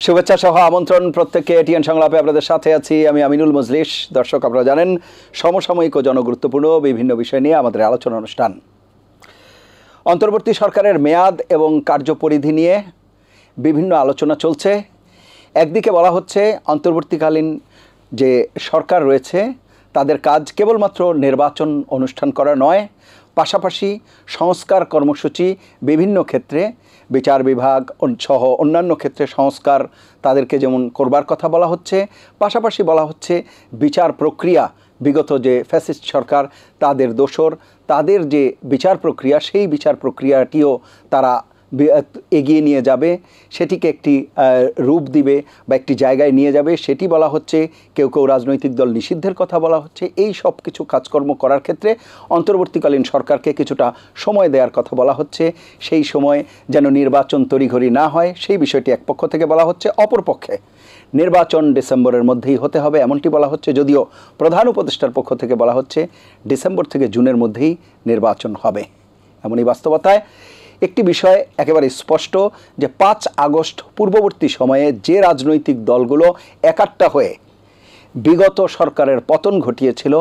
শুভেচ্ছা সহ আমন্ত্রণ প্রত্যেককে এটিএন সংলাপে আপনাদের সাথে আছি আমি আমিনুল মজলিস। দর্শক, আপনারা জানেন সমসাময়িক ও জনগুরুত্বপূর্ণ বিভিন্ন বিষয় নিয়ে আমাদের আলোচনা অনুষ্ঠান। অন্তর্বর্তী সরকারের মেয়াদ এবং কার্যপরিধি নিয়ে বিভিন্ন আলোচনা চলছে। একদিকে বলা হচ্ছে অন্তর্বর্তীকালীন যে সরকার রয়েছে তাদের কাজ কেবলমাত্র নির্বাচন অনুষ্ঠান করা নয়, পাশাপাশি সংস্কার কর্মসূচি বিভিন্ন ক্ষেত্রে বিচার বিভাগ সহ অন্যান্য ক্ষেত্রে সংস্কার তাদেরকে যেমন করবার কথা বলা হচ্ছে, পাশাপাশি বলা হচ্ছে বিচার প্রক্রিয়া বিগত যে ফ্যাসিস্ট সরকার তাদের দোসর তাদের যে বিচার প্রক্রিয়া সেই বিচার প্রক্রিয়াটিও তারা এগিয়ে নিয়ে যাবে, সেটিকে একটি রূপ দিবে বা একটি জায়গায় নিয়ে যাবে সেটি বলা হচ্ছে। কেউ কেউ রাজনৈতিক দল নিষিদ্ধের কথা বলা হচ্ছে। এই সব কিছু কাজকর্ম করার ক্ষেত্রে অন্তর্বর্তীকালীন সরকারকে কিছুটা সময় দেওয়ার কথা বলা হচ্ছে। সেই সময় যেন নির্বাচন তড়িঘড়ি না হয় সেই বিষয়টি এক পক্ষ থেকে বলা হচ্ছে। অপরপক্ষে নির্বাচন ডিসেম্বরের মধ্যেই হতে হবে এমনটি বলা হচ্ছে, যদিও প্রধান উপদেষ্টার পক্ষ থেকে বলা হচ্ছে ডিসেম্বর থেকে জুনের মধ্যেই নির্বাচন হবে। এমনই বাস্তবতায় একটি বিষয় একেবারে স্পষ্ট যে 5 আগস্ট পূর্ববর্তী সময়ে যে রাজনৈতিক দলগুলো একাট্টা হয়ে বিগত সরকারের পতন ঘটিয়েছিল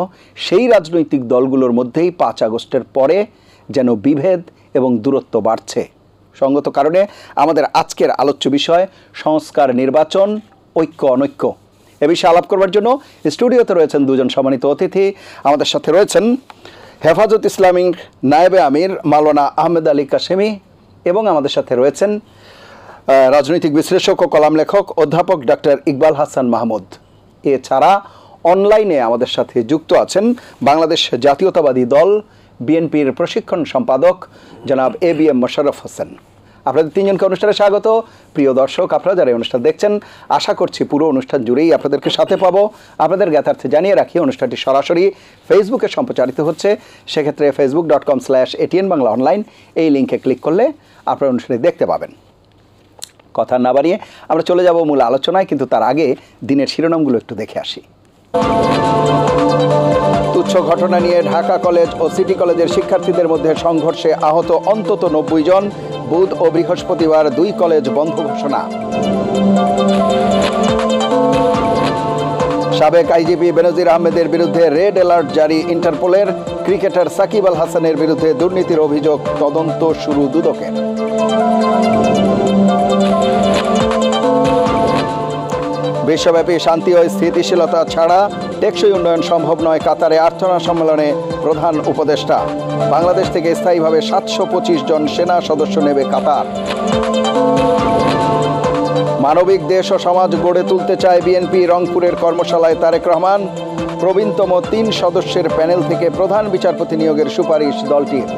সেই রাজনৈতিক দলগুলোর মধ্যেই 5 আগস্টের পরে যেন বিভেদ এবং দূরত্ব বাড়ছে। সঙ্গত কারণে আমাদের আজকের আলোচ্য বিষয় সংস্কার, নির্বাচন, ঐক্য অনৈক্য। এ বিষয়ে আলাপ করবার জন্য স্টুডিওতে রয়েছেন দুজন সম্মানিত অতিথি। আমাদের সাথে রয়েছেন হেফাজত ইসলামীর নায়েবে আমির মাওলানা আহমেদ আলী কাশেমি এবং আমাদের সাথে রয়েছেন রাজনৈতিক বিশ্লেষক ও কলাম লেখক অধ্যাপক ডক্টর ইকবাল হাসান মাহমুদ। এছাড়া অনলাইনে আমাদের সাথে যুক্ত আছেন বাংলাদেশ জাতীয়তাবাদী দল বিএনপির প্রশিক্ষণ সম্পাদক জনাব ABM মোশাররফ হোসেন। আপনাদের তিনজনকে অনুষ্ঠানে স্বাগত। প্রিয় দর্শক, আপনারা যারা এই অনুষ্ঠান দেখছেন আশা করছি পুরো অনুষ্ঠান জুড়েই আপনাদেরকে সাথে পাবো। আপনাদের জ্ঞাতার্থে জানিয়ে রাখি অনুষ্ঠানটি সরাসরি ফেসবুকে সম্প্রচারিত হচ্ছে। সেক্ষেত্রে facebook.com/ATN বাংলা অনলাইন এই লিঙ্কে ক্লিক করলে আপনারা অনুষ্ঠানে দেখতে পাবেন। কথা না বাড়িয়ে আমরা চলে যাব মূল আলোচনায়, কিন্তু তার আগে দিনের শিরোনামগুলো একটু দেখে আসি। তুচ্ছ ঘটনা নিয়ে ঢাকা কলেজ ও সিটি কলেজের শিক্ষার্থীদের মধ্যে সংঘর্ষে আহত অন্তত 90 জন। বুধ ও বৃহস্পতিবার 2 কলেজ বন্ধ ঘোষণা। সাবেক আইজিপি বেনজির আহমেদের বিরুদ্ধে রেড অ্যালার্ট জারি ইন্টারপোলের। ক্রিকেটার সাকিব আল হাসানের বিরুদ্ধে দুর্নীতির অভিযোগ, তদন্ত শুরু দুদকের। বিশ্বব্যাপী শান্তি ও স্থিতিশীলতা ছাড়া টেকসই উন্নয়ন সম্ভব নয়, কাতারে আর্থনা সম্মেলনে প্রধান উপদেষ্টা। বাংলাদেশ থেকে স্থায়ীভাবে 725 জন সেনা সদস্য নেবে কাতার। মানবিক দেশ ও সমাজ গড়ে তুলতে চায় বিএনপি, রংপুরের কর্মশালায় তারেক রহমান। প্রবীণতম 3 সদস্যের প্যানেল থেকে প্রধান বিচারপতি নিয়োগের সুপারিশ দলটির।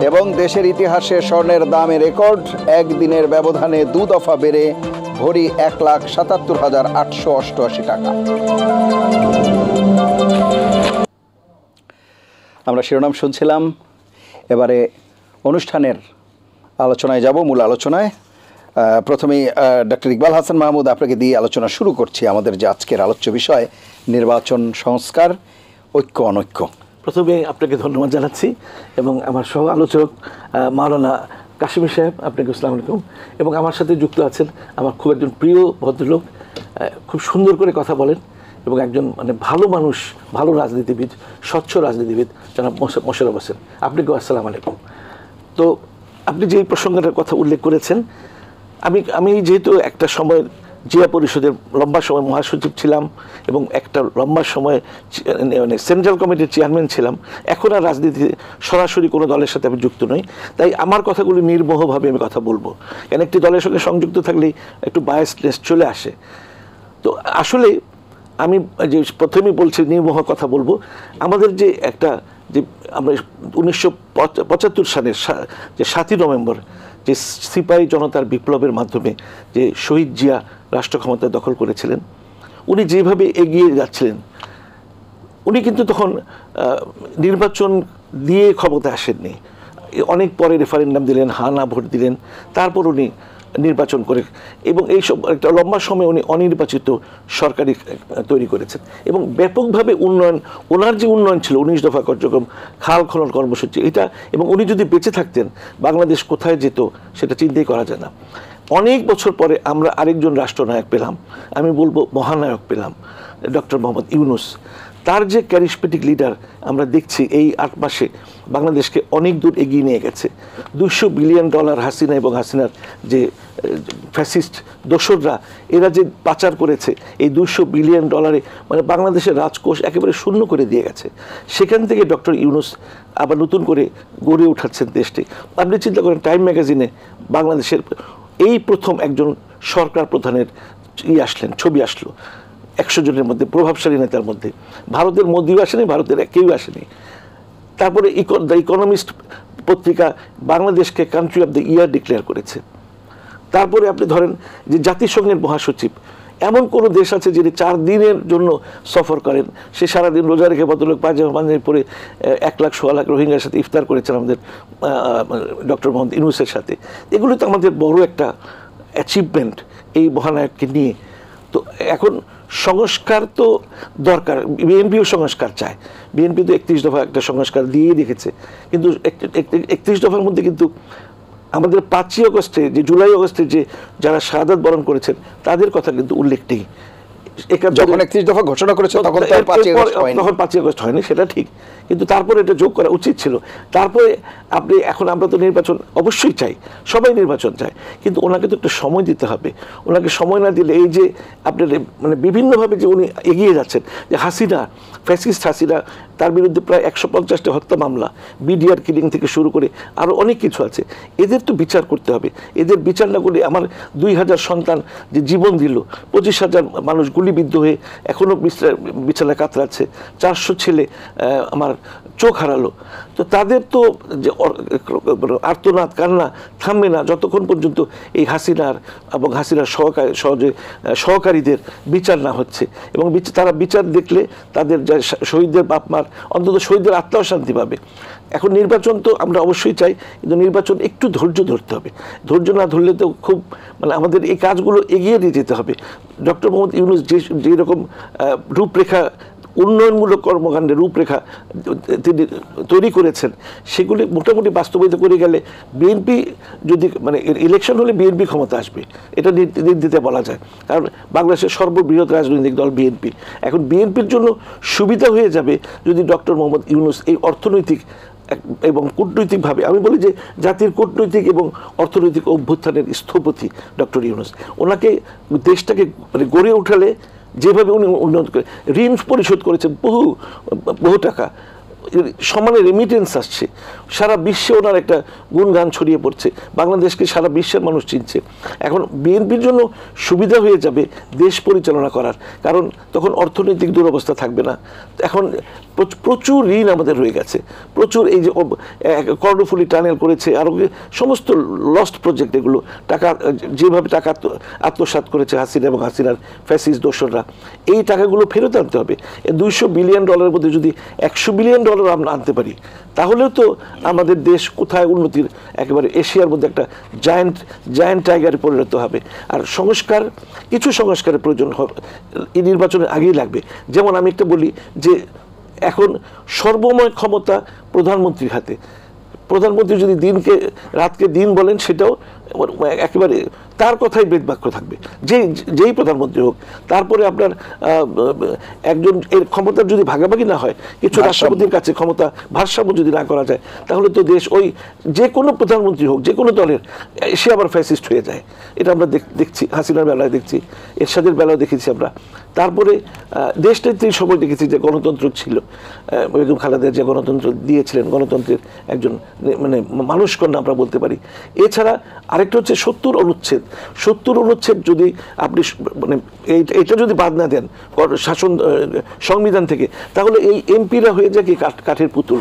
এবং দেশের ইতিহাসে স্বর্ণের দামে রেকর্ড, একদিনের ব্যবধানে 2 দফা বেড়ে ভরি 1,77,888 টাকা। আমরা শিরোনাম শুনছিলাম, এবারে অনুষ্ঠানের আলোচনায় যাব, মূল আলোচনায়। প্রথমেই ডক্টর ইকবাল হাসান মাহমুদ, আপনাকে দিয়ে আলোচনা শুরু করছি। আমাদের যে আজকের আলোচ্য বিষয় নির্বাচন, সংস্কার, ঐক্য অনৈক্য। প্রথমে আপনাকে ধন্যবাদ জানাচ্ছি এবং আমার সহ আলোচক মাওলানা কাশেমি সাহেব, আপনাকে আসসালামু আলাইকুম। এবং আমার সাথে যুক্ত আছেন আমার খুব একজন প্রিয় ভদ্রলোক, খুব সুন্দর করে কথা বলেন এবং একজন ভালো মানুষ, ভালো রাজনীতিবিদ, স্বচ্ছ রাজনীতিবিদ জনাব মোশাররফ হোসেন। আপনাকেও আসসালামু আলাইকুম। তো আপনি যে প্রসঙ্গটার কথা উল্লেখ করেছেন, আমি যেহেতু একটা সময় জিয়া পরিষদের লম্বা সময় মহাসচিব ছিলাম এবং একটা লম্বা সময় সেন্ট্রাল কমিটির চেয়ারম্যান ছিলাম, এখন আর রাজনীতি সরাসরি কোনো দলের সাথে আমি যুক্ত নই, তাই আমার কথাগুলি নির্মোহভাবে আমি কথা বলবো। কেন একটি দলের সঙ্গে সংযুক্ত থাকলেই একটু বায়াসনেস চলে আসে। তো আসলে আমি যে প্রথমেই বলছি নির্মোহ কথা বলবো। আমাদের যে আমরা 1975 সালের যে 7ই নভেম্বর যে সিপাহী জনতার বিপ্লবের মাধ্যমে যে শহীদ জিয়া রাষ্ট্র ক্ষমতা দখল করেছিলেন, উনি যেভাবে এগিয়ে যাচ্ছিলেন, উনি কিন্তু তখন নির্বাচন দিয়ে ক্ষমতা আসেননি। অনেক পরে রেফারেন্ডাম দিলেন, হা না ভোট দিলেন, তারপর উনি নির্বাচন করে, এবং এই সব একটা লম্বা সময় উনি অনির্বাচিত সরকারি তৈরি করেছেন এবং ব্যাপকভাবে উন্নয়ন, ওনার যে উন্নয়ন ছিল 19 দফা কার্যক্রম, খাল খনন কর্মসূচি এটা, এবং উনি যদি বেঁচে থাকতেন বাংলাদেশ কোথায় যেত সেটা চিন্তাই করা যায় না। অনেক বছর পরে আমরা আরেকজন রাষ্ট্রনায়ক পেলাম, আমি বলবো মহানায়ক পেলাম, ডক্টর মোহাম্মদ ইউনূস। তার যে ক্যারিসমেটিক লিডার আমরা দেখছি এই 8 মাসে বাংলাদেশকে অনেক দূর এগিয়ে নিয়ে গেছে। $200 বিলিয়ন হাসিনা এবং হাসিনার যে ফ্যাসিস্ট দোসররা এরা যে পাচার করেছে এই $200 বিলিয়ন মানে বাংলাদেশের রাজকোষ একেবারে শূন্য করে দিয়ে গেছে। সেখান থেকে ডক্টর ইউনূস আবার নতুন করে গড়ে উঠাচ্ছেন দেশটি। আপনি চিন্তা করেন, টাইম ম্যাগাজিনে বাংলাদেশের এই প্রথম একজন সরকার প্রধানের ছবি আসলো 100 জনের মধ্যে, প্রভাবশালী নেতার মধ্যে। ভারতের মোদিও আসেনি, ভারতের কেউ আসেনি। তারপরে দ্য ইকোনমিস্ট পত্রিকা বাংলাদেশকে country of the year declare করেছে। তারপরে আপনি ধরেন যে জাতিসংঘের মহাসচিব, এমন কোন দেশ আছে যিনি 4 দিনের জন্য সফর করেন, সে সারাদিন রোজা রেখে ভদ্রলোক পাঞ্জাবি পরে 1 লাখ 1.25 লাখ রোহিঙ্গার সাথে ইফতার করেছেন আমাদের ডক্টর মোহাম্মদ ইউনূসের সাথে। এগুলো তো আমাদের বড় একটা অ্যাচিভমেন্ট এই মহানায়ককে নিয়ে। তো এখন সংস্কার তো দরকার, বিএনপিও সংস্কার চায়। বিএনপি তো 31 দফা একটা সংস্কার দিয়ে রেখেছে, কিন্তু 31 দফার মধ্যে কিন্তু আমাদের 5ই আগস্টে যে জুলাই আগস্টে যে যারা শাহাদাত বরণ করেছেন তাদের কথা কিন্তু উল্লেখ নেই। যখন 31 দফা ঘোষণা করেছে তখন তো 5ই আগস্ট হয়নি, সেটা ঠিক, কিন্তু তারপরে এটা যোগ করা উচিত ছিল। তারপরে আপনি এখন আমরা তো নির্বাচন অবশ্যই চাই, সবাই নির্বাচন চায়, কিন্তু ওনাকে তো একটু সময় দিতে হবে। ওনাকে সময় না দিলে এই যে আপনার মানে বিভিন্নভাবে যে উনি এগিয়ে যাচ্ছেন, যে হাসিনা, ফ্যাসিস্ট হাসিনা, তার বিরুদ্ধে প্রায় 150টা হত্যা মামলা, বিডিআর কিলিং থেকে শুরু করে আরও অনেক কিছু আছে, এদের তো বিচার করতে হবে। এদের বিচার না করলে আমার 2000 সন্তান যে জীবন দিল, 25,000 মানুষ গুলিবিদ্ধ হয়ে এখনও বিছানায় কাতরাচ্ছে, 400 ছেলে আমার চোখ হারালো, তো তাদের তো যে আর্তনাদ কান্না থামবে না যতক্ষণ পর্যন্ত এই হাসিনার এবং হাসিনার সহকারীদের বিচার না হচ্ছে। এবং তারা বিচার দেখলে তাদের যা শহীদদের বাপ মার, অন্তত শহীদদের আত্মাও শান্তি পাবে। এখন নির্বাচন তো আমরা অবশ্যই চাই, কিন্তু নির্বাচন একটু ধৈর্য ধরতে হবে। ধৈর্য না ধরলে তো খুব মানে আমাদের এই কাজগুলো এগিয়ে নিয়ে যেতে হবে। ডক্টর মোহাম্মদ ইউনূস যেরকম রূপরেখা, উন্নয়নমূলক কর্মকাণ্ডের রূপরেখা তিনি তৈরি করেছেন, সেগুলি মোটামুটি বাস্তবায়িত করে গেলে বিএনপি যদি মানে ইলেকশন হলে বিএনপি ক্ষমতা আসবে, এটা নির্দ্বিধায় বলা যায়। কারণ বাংলাদেশের সর্ববৃহৎ রাজনৈতিক দল বিএনপি। এখন বিএনপির জন্য সুবিধা হয়ে যাবে যদি ডক্টর মোহাম্মদ ইউনূস এই অর্থনৈতিক এবং কূটনৈতিকভাবে, আমি বলি যে জাতির কূটনৈতিক এবং অর্থনৈতিক অভ্যুত্থানের স্থপতি ডক্টর ইউনূস, ওনাকে দেশটাকে মানে গড়ে উঠালে যেভাবে উনি উন্নত করে ঋণ পরিশোধ করেছেন বহু টাকা, সমানে রেমিটেন্স আসছে, সারা বিশ্বে ওনার একটা গুণগান ছড়িয়ে পড়ছে, বাংলাদেশকে সারা বিশ্বের মানুষ চিনছে। এখন বিএনপির জন্য সুবিধা হয়ে যাবে দেশ পরিচালনা করার, কারণ তখন অর্থনৈতিক দুরবস্থা থাকবে না। এখন প্রচুর ঋণ আমাদের রয়ে গেছে, প্রচুর এই যে কর্ণফুলী টানেল করেছে, আরও সমস্ত লস্ট প্রজেক্ট, এগুলো টাকা যেভাবে টাকা আত্মসাৎ করেছে হাসিনা এবং হাসিনার ফ্যাসিস্ট দোসররা, এই টাকাগুলো ফেরত আনতে হবে। $200 বিলিয়ন মধ্যে যদি $100 বিলিয়ন আমরা আনতে পারি, তাহলেও তো আমাদের দেশ কোথায় উন্নতির একেবারে এশিয়ার মধ্যে একটা জায়ান্ট টাইগারে পরিণত হবে। আর কিছু সংস্কারের প্রয়োজন এই নির্বাচনের আগেই লাগবে। যেমন আমি একটা বলি যে এখন সর্বময় ক্ষমতা প্রধানমন্ত্রীর হাতে। প্রধানমন্ত্রী যদি রাতকে দিন বলেন, সেটাও একেবারে তার কথাই বেদবাক্য থাকবে, যেই প্রধানমন্ত্রী হোক। তারপরে আপনার একজন এর ক্ষমতার যদি ভাগাভাগি না হয়, কিছু রাষ্ট্রপতির কাছে ক্ষমতা ভারসাম্য যদি না করা যায়, তাহলে তো দেশ ওই যে কোনো প্রধানমন্ত্রী হোক, যে কোনো দলের, সে আবার ফ্যাসিস্ট হয়ে যায়। এটা আমরা দেখছি, হাসিনার বেলায় দেখছি, এরশাদের বেলায় দেখেছি আমরা। তারপরে দেশনেত্রীর সময় দেখেছি যে গণতন্ত্র ছিল, বেগম খালেদা যে গণতন্ত্র দিয়েছিলেন, গণতন্ত্রের একজন মানে মানুষকন্যা আমরা বলতে পারি। এছাড়া আরেকটা হচ্ছে 70 অনুচ্ছেদ যদি আপনি মানে এটা যদি বাদ না দেন সংবিধান থেকে, তাহলে এই এমপিরা হয়ে যায় কি কাঠের পুতুল।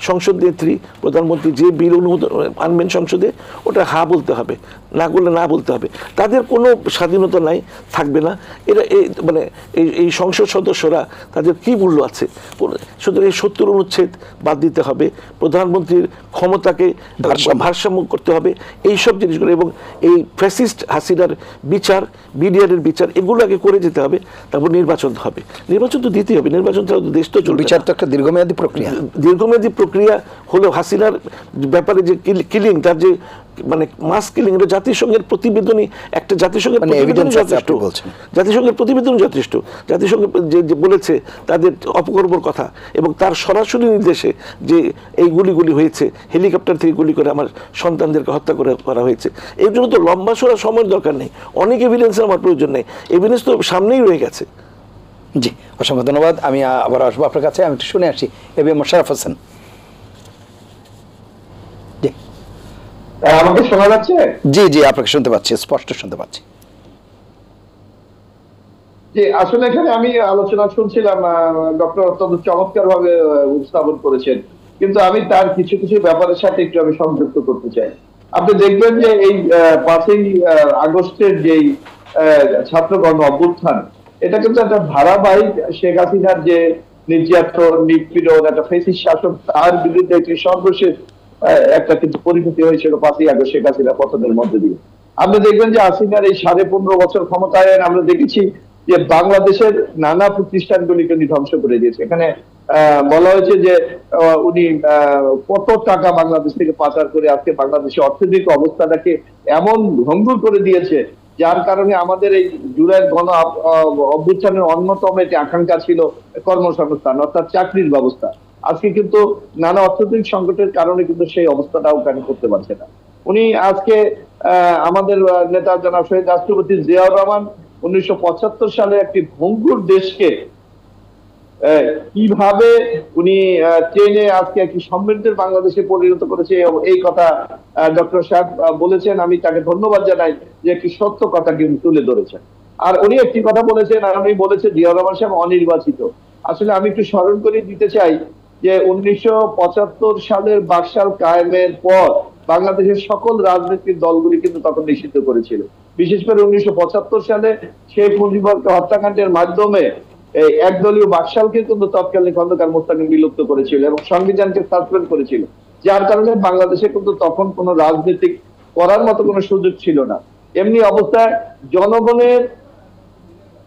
সংসদ নেত্রী প্রধানমন্ত্রী যে বিল অনুমোদন আনবেন সংসদে ওটা হা বলতে হবে, না করলে না বলতে হবে। তাদের কোনো স্বাধীনতা নাই, থাকবে না। এরা মানে এই সংসদ সদস্যরা তাদের কি মূল্য আছে? সুতরাং এই 70 অনুচ্ছেদ বাদ দিতে হবে, প্রধানমন্ত্রীর ক্ষমতাকে ভারসাম্য করতে হবে, এইসব জিনিসগুলো, এবং এই ফ্যাসিস্ট হাসিনার বিচার, বিডিআরের বিচার, এগুলো আগে করে যেতে হবে। তারপর নির্বাচন হবে, নির্বাচন তো দিতেই হবে, নির্বাচন ছাড়া দেশ তো চলবে। বিচার তো একটা দীর্ঘমেয়াদী প্রক্রিয়া। দীর্ঘমেয়াদী প্রক্রিয়া হলেও হাসিনার ব্যাপারে যে কিলিং, তার যে মানে মাস কিলিং, এটা জাতিসংঘের প্রতিবেদনই, একটা জাতিসংঘের প্রতিবেদন যথেষ্ট, জাতিসংঘের প্রতিবেদন যথেষ্ট। জাতিসংঘ যে বলেছে তাদের অপকর্মর কথা, এবং তার সরাসরি নির্দেশে যে এই গুলিগুলি হয়েছে, হেলিকপ্টার থেকে গুলি করে আমার সন্তানদেরকে হত্যা করা হয়েছে, এর জন্য তো লম্বা সরা সময়ের দরকার নেই, অনেক এভিডেন্সের আমার প্রয়োজন নেই, এভিডেন্স তো সামনেই রয়ে গেছে। জি, অসংখ্য ধন্যবাদ। আমি আবার আসবো আপনার কাছে, আমি একটু শুনে আসি এবিএম মোশাররফ হোসেন। জি, আমাকে শোনা যাচ্ছে? জি জি, আপনাকে শুনতে পাচ্ছি, স্পষ্ট শুনতে পাচ্ছি। যে আসলে এখানে আমি আলোচনা শুনছিলাম, ডক্টর অত্যন্ত চমৎকার ভাবে উপস্থাপন করেছেন, কিন্তু আমি তার কিছু কিছু ব্যাপারের সাথে একটু আমি সংযুক্ত করতে চাই। আপনি দেখবেন যে এই 5ই আগস্টের যেই ছাত্র গণ অভ্যুত্থান, এটা কিন্তু একটা ধারাবাহিক শেখ হাসিনার যে নির্যাতন, নিপীড়ন, একটা ফেসিস্ট শাসন, তার বিরুদ্ধে একটি সর্বশেষ একটা কিন্তু পরিণতি হয়েছিল 5ই আগস্ট শেখ হাসিনা পতনের মধ্যে দিয়ে। আপনি দেখবেন যে হাসিনার এই 15.5 বছর ক্ষমতায় আমরা দেখেছি যে বাংলাদেশের নানা প্রতিষ্ঠানগুলিকে উনি ধ্বংস করে দিয়েছে। এখানে বলা হয়েছে যে উনি কত টাকা বাংলাদেশ থেকে পাচার করে আজকে বাংলাদেশের অর্থনৈতিক অবস্থাটাকে এমন ভঙ্গুর করে দিয়েছে, যার কারণে আমাদের এই জুলাইয়ের গণ অভ্যুত্থানের অন্যতম একটি আকাঙ্ক্ষা ছিল কর্মসংস্থান, অর্থাৎ চাকরির ব্যবস্থা। আজকে কিন্তু নানা অর্থনৈতিক সংকটের কারণে কিন্তু সেই অবস্থাটাও কেন করতে পারছে না। উনি আজকে আমাদের নেতা জনাব শহীদ রাষ্ট্রপতি জিয়াউর রহমান 1975 সালে একটি ভঙ্গুর দেশকে কিভাবে উনি ট্রেনে আজকে একটি সমৃদ্ধের বাংলাদেশে পরিণত করেছে, এই কথা ডক্টর সাহেব বলেছেন। আমি তাকে ধন্যবাদ জানাই যে একটি সত্য কথা কিন্তু তুলে ধরেছেন। আর উনি একটি কথা বলেছেন, আর উনি বলেছে জিয়াউর রহমান সাহেব অনির্বাচিত। আসলে আমি একটু স্মরণ করে দিতে চাই যে 1975 সালের বাকশাল কায়েমের পর বাংলাদেশের সকল রাজনৈতিক দলগুলি কিন্তু তখন নিষিদ্ধ করেছিল। বিশেষ করে 1975 সালে শেখ মুজিবুরকে হত্যাকাণ্ডের মাধ্যমে এই একদলীয় বাকশালকে কিন্তু তৎকালীন খন্দকার মোস্তাকিম বিলুপ্ত করেছিল এবং সংবিধানকে সাসপেন্ড করেছিল, যার কারণে বাংলাদেশে কিন্তু তখন কোনো রাজনীতিক করার মতো কোনো সুযোগ ছিল না। এমনি অবস্থায় জনগণের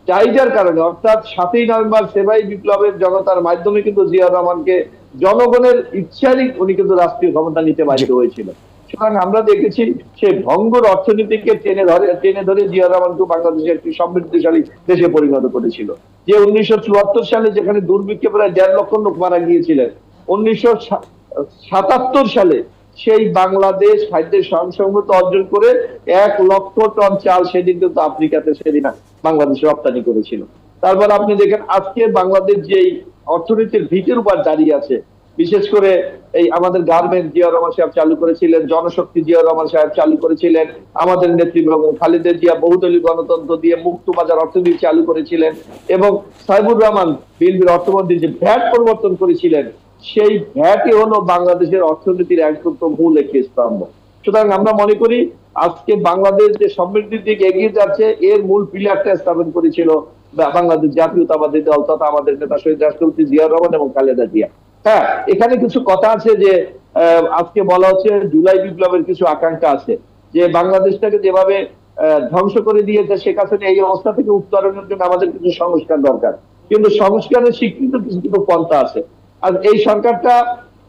চাহিদার কারণে, অর্থাৎ 7ই নভেম্বর সেবাই বিপ্লবের জনতার মাধ্যমে কিন্তু জিয়াউর রহমানকে জনগণের ইচ্ছারই উনি কিন্তু রাষ্ট্রীয় ক্ষমতা নিতে বাধ্য হয়েছিল। সুতরাং আমরা দেখেছি সেই ভঙ্গুর অর্থনীতিকে টেনে ধরে জিয়াউর রহমানকে বাংলাদেশের একটি সমৃদ্ধশালী দেশে পরিণত করেছিল। যে 1974 সালে যেখানে দুর্ভিক্ষে প্রায় 1.5 লক্ষ লোক মারা গিয়েছিলেন, 1977 সালে সেই বাংলাদেশ খাদ্যের স্বয়ংসম্পূর্ণতা অর্জন করে 1 লক্ষ টন চাল সেদিন কিন্তু আফ্রিকাতে সেদিন বাংলাদেশ রপ্তানি করেছিল। তারপর আপনি দেখেন আজকে বাংলাদেশ যেই অর্থনীতির ভিতের উপর দাঁড়িয়ে আছে, বিশেষ করে এই আমাদের গার্মেন্ট জিয়াউর রহমান সাহেব চালু করেছিলেন, জনশক্তি জিয়াউর রহমান সাহেব চালু করেছিলেন, আমাদের নেত্রী খালেদা জিয়া বহুদলীয় গণতন্ত্র দিয়ে মুক্ত বাজার অর্থনীতি চালু করেছিলেন, এবং সাইবুর রহমান বিএনপির অর্থমন্ত্রী যে ভ্যাট পরিবর্তন করেছিলেন, সেই ভ্যাটই হলো বাংলাদেশের অর্থনীতির একদম মূল একটি স্তম্ভ। সুতরাং আমরা মনে করি আজকে বাংলাদেশ যে সমৃদ্ধির দিকে এগিয়ে যাচ্ছে, এর মূল পিলারটা স্থাপন করেছিল বাংলাদেশ জাতীয়তাবাদী দল তথা আমাদের নেতা শহীদ রাষ্ট্রপতি জিয়াউর রহমান এবং খালেদা জিয়া। হ্যাঁ, এখানে কিছু কথা আছে যে আজকে বলা হচ্ছে জুলাই বিপ্লবের কিছু আকাঙ্ক্ষা আছে, যে বাংলাদেশটাকে যেভাবে ধ্বংস করে দিয়েছে শেখ হাসিনা, এই অবস্থা থেকে উত্তরণের জন্য আমাদের কিছু সংস্কার দরকার। কিন্তু সংস্কারের স্বীকৃত কিছু পন্থা আছে। আর এই সরকারটা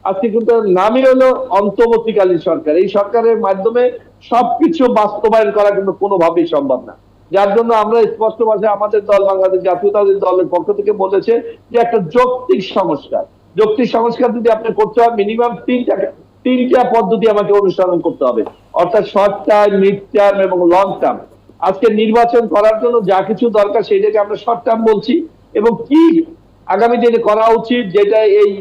আজকে কিন্তু নামই হলো অন্তর্বর্তীকালীন সরকার। এই সরকারের মাধ্যমে সবকিছু বাস্তবায়ন করা কিন্তু কোনোভাবেই সম্ভব না। যার জন্য আমরা স্পষ্ট ভাষায় আমাদের দল বাংলাদেশ জাতীয়তাবাদী দলের পক্ষ থেকে বলেছে যে একটা যৌক্তিক সংস্কার, যৌক্তিক সংস্কার যদি আপনি করতে হয় মিনিমাম তিনটা পদ্ধতি আমাকে অনুসরণ করতে হবে, অর্থাৎ শর্ট টার্ম, মিড টার্ম এবং লং টার্ম। আজকে নির্বাচন করার জন্য যা কিছু দরকার সেটাকে আমরা শর্ট টার্ম বলছি, এবং কি আগামী দিনে করা উচিত যেটা এই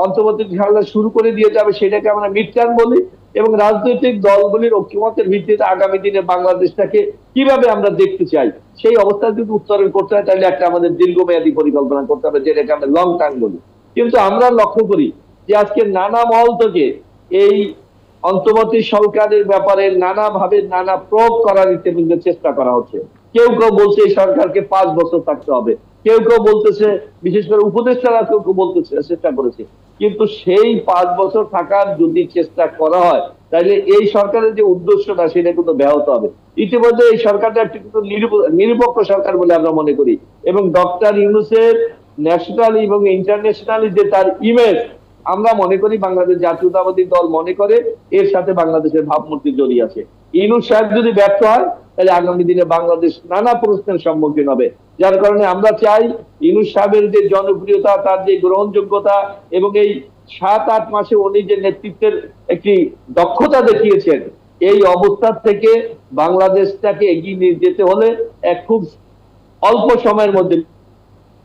অন্তর্বর্তী সরকার শুরু করে দিয়ে যাবে সেটাকে আমরা মিড টার্ম বলি, এবং রাজনৈতিক দলগুলির ঐক্যমতের ভিত্তিতে আগামী দিনে বাংলাদেশটাকে কিভাবে আমরা দেখতে চাই সেই অবস্থা যদি উত্তরণ করতে হয়, তাহলে একটা আমাদের দীর্ঘমেয়াদী পরিকল্পনা করতে হবে, যেটাকে আমরা লং টার্ম বলি। কিন্তু আমরা লক্ষ্য করি যে আজকে নানা মহল থেকে এই অন্তর্বর্তী সরকারের ব্যাপারে নানাভাবে নানা প্রয়োগ করার ইতিমধ্যে চেষ্টা করা হচ্ছে। কেউ কেউ বলছে এই সরকারকে 5 বছর থাকতে হবে, কেউ কেউ বলতেছে, বিশেষ করে উপদেষ্টারা কেউ কেউ বলতেছে চেষ্টা করেছে। কিন্তু সেই 5 বছর থাকার যদি চেষ্টা করা হয় তাহলে এই সরকারের যে উদ্দেশ্যটা সেটা কিন্তু ব্যাহত হবে। ইতিমধ্যে এই সরকারটা একটি কিন্তু নিরপেক্ষ সরকার বলে আমরা মনে করি, এবং ডক্টর ইউনূসের ন্যাশনাল এবং ইন্টারন্যাশনালি যে তার ইমেজ, আমরা মনে করি বাংলাদেশ জাতীয়তাবাদী দল মনে করে এর সাথে বাংলাদেশের ভাবমূর্তি জড়িয়ে আছে। ইউনূস সাহেব যদি ব্যর্থ হয় তাহলে আগামী দিনে বাংলাদেশ নানা প্রশ্নের সম্মুখীন হবে। যার কারণে আমরা চাই ইউনূস সাহেবের যে জনপ্রিয়তা, তার যে গ্রহণযোগ্যতা এবং এই 7-8 মাসে উনি যে নেতৃত্বের একটি দক্ষতা দেখিয়েছেন, এই অবস্থা থেকে বাংলাদেশটাকে এগিয়ে নিয়ে যেতে হলে এক খুব অল্প সময়ের মধ্যে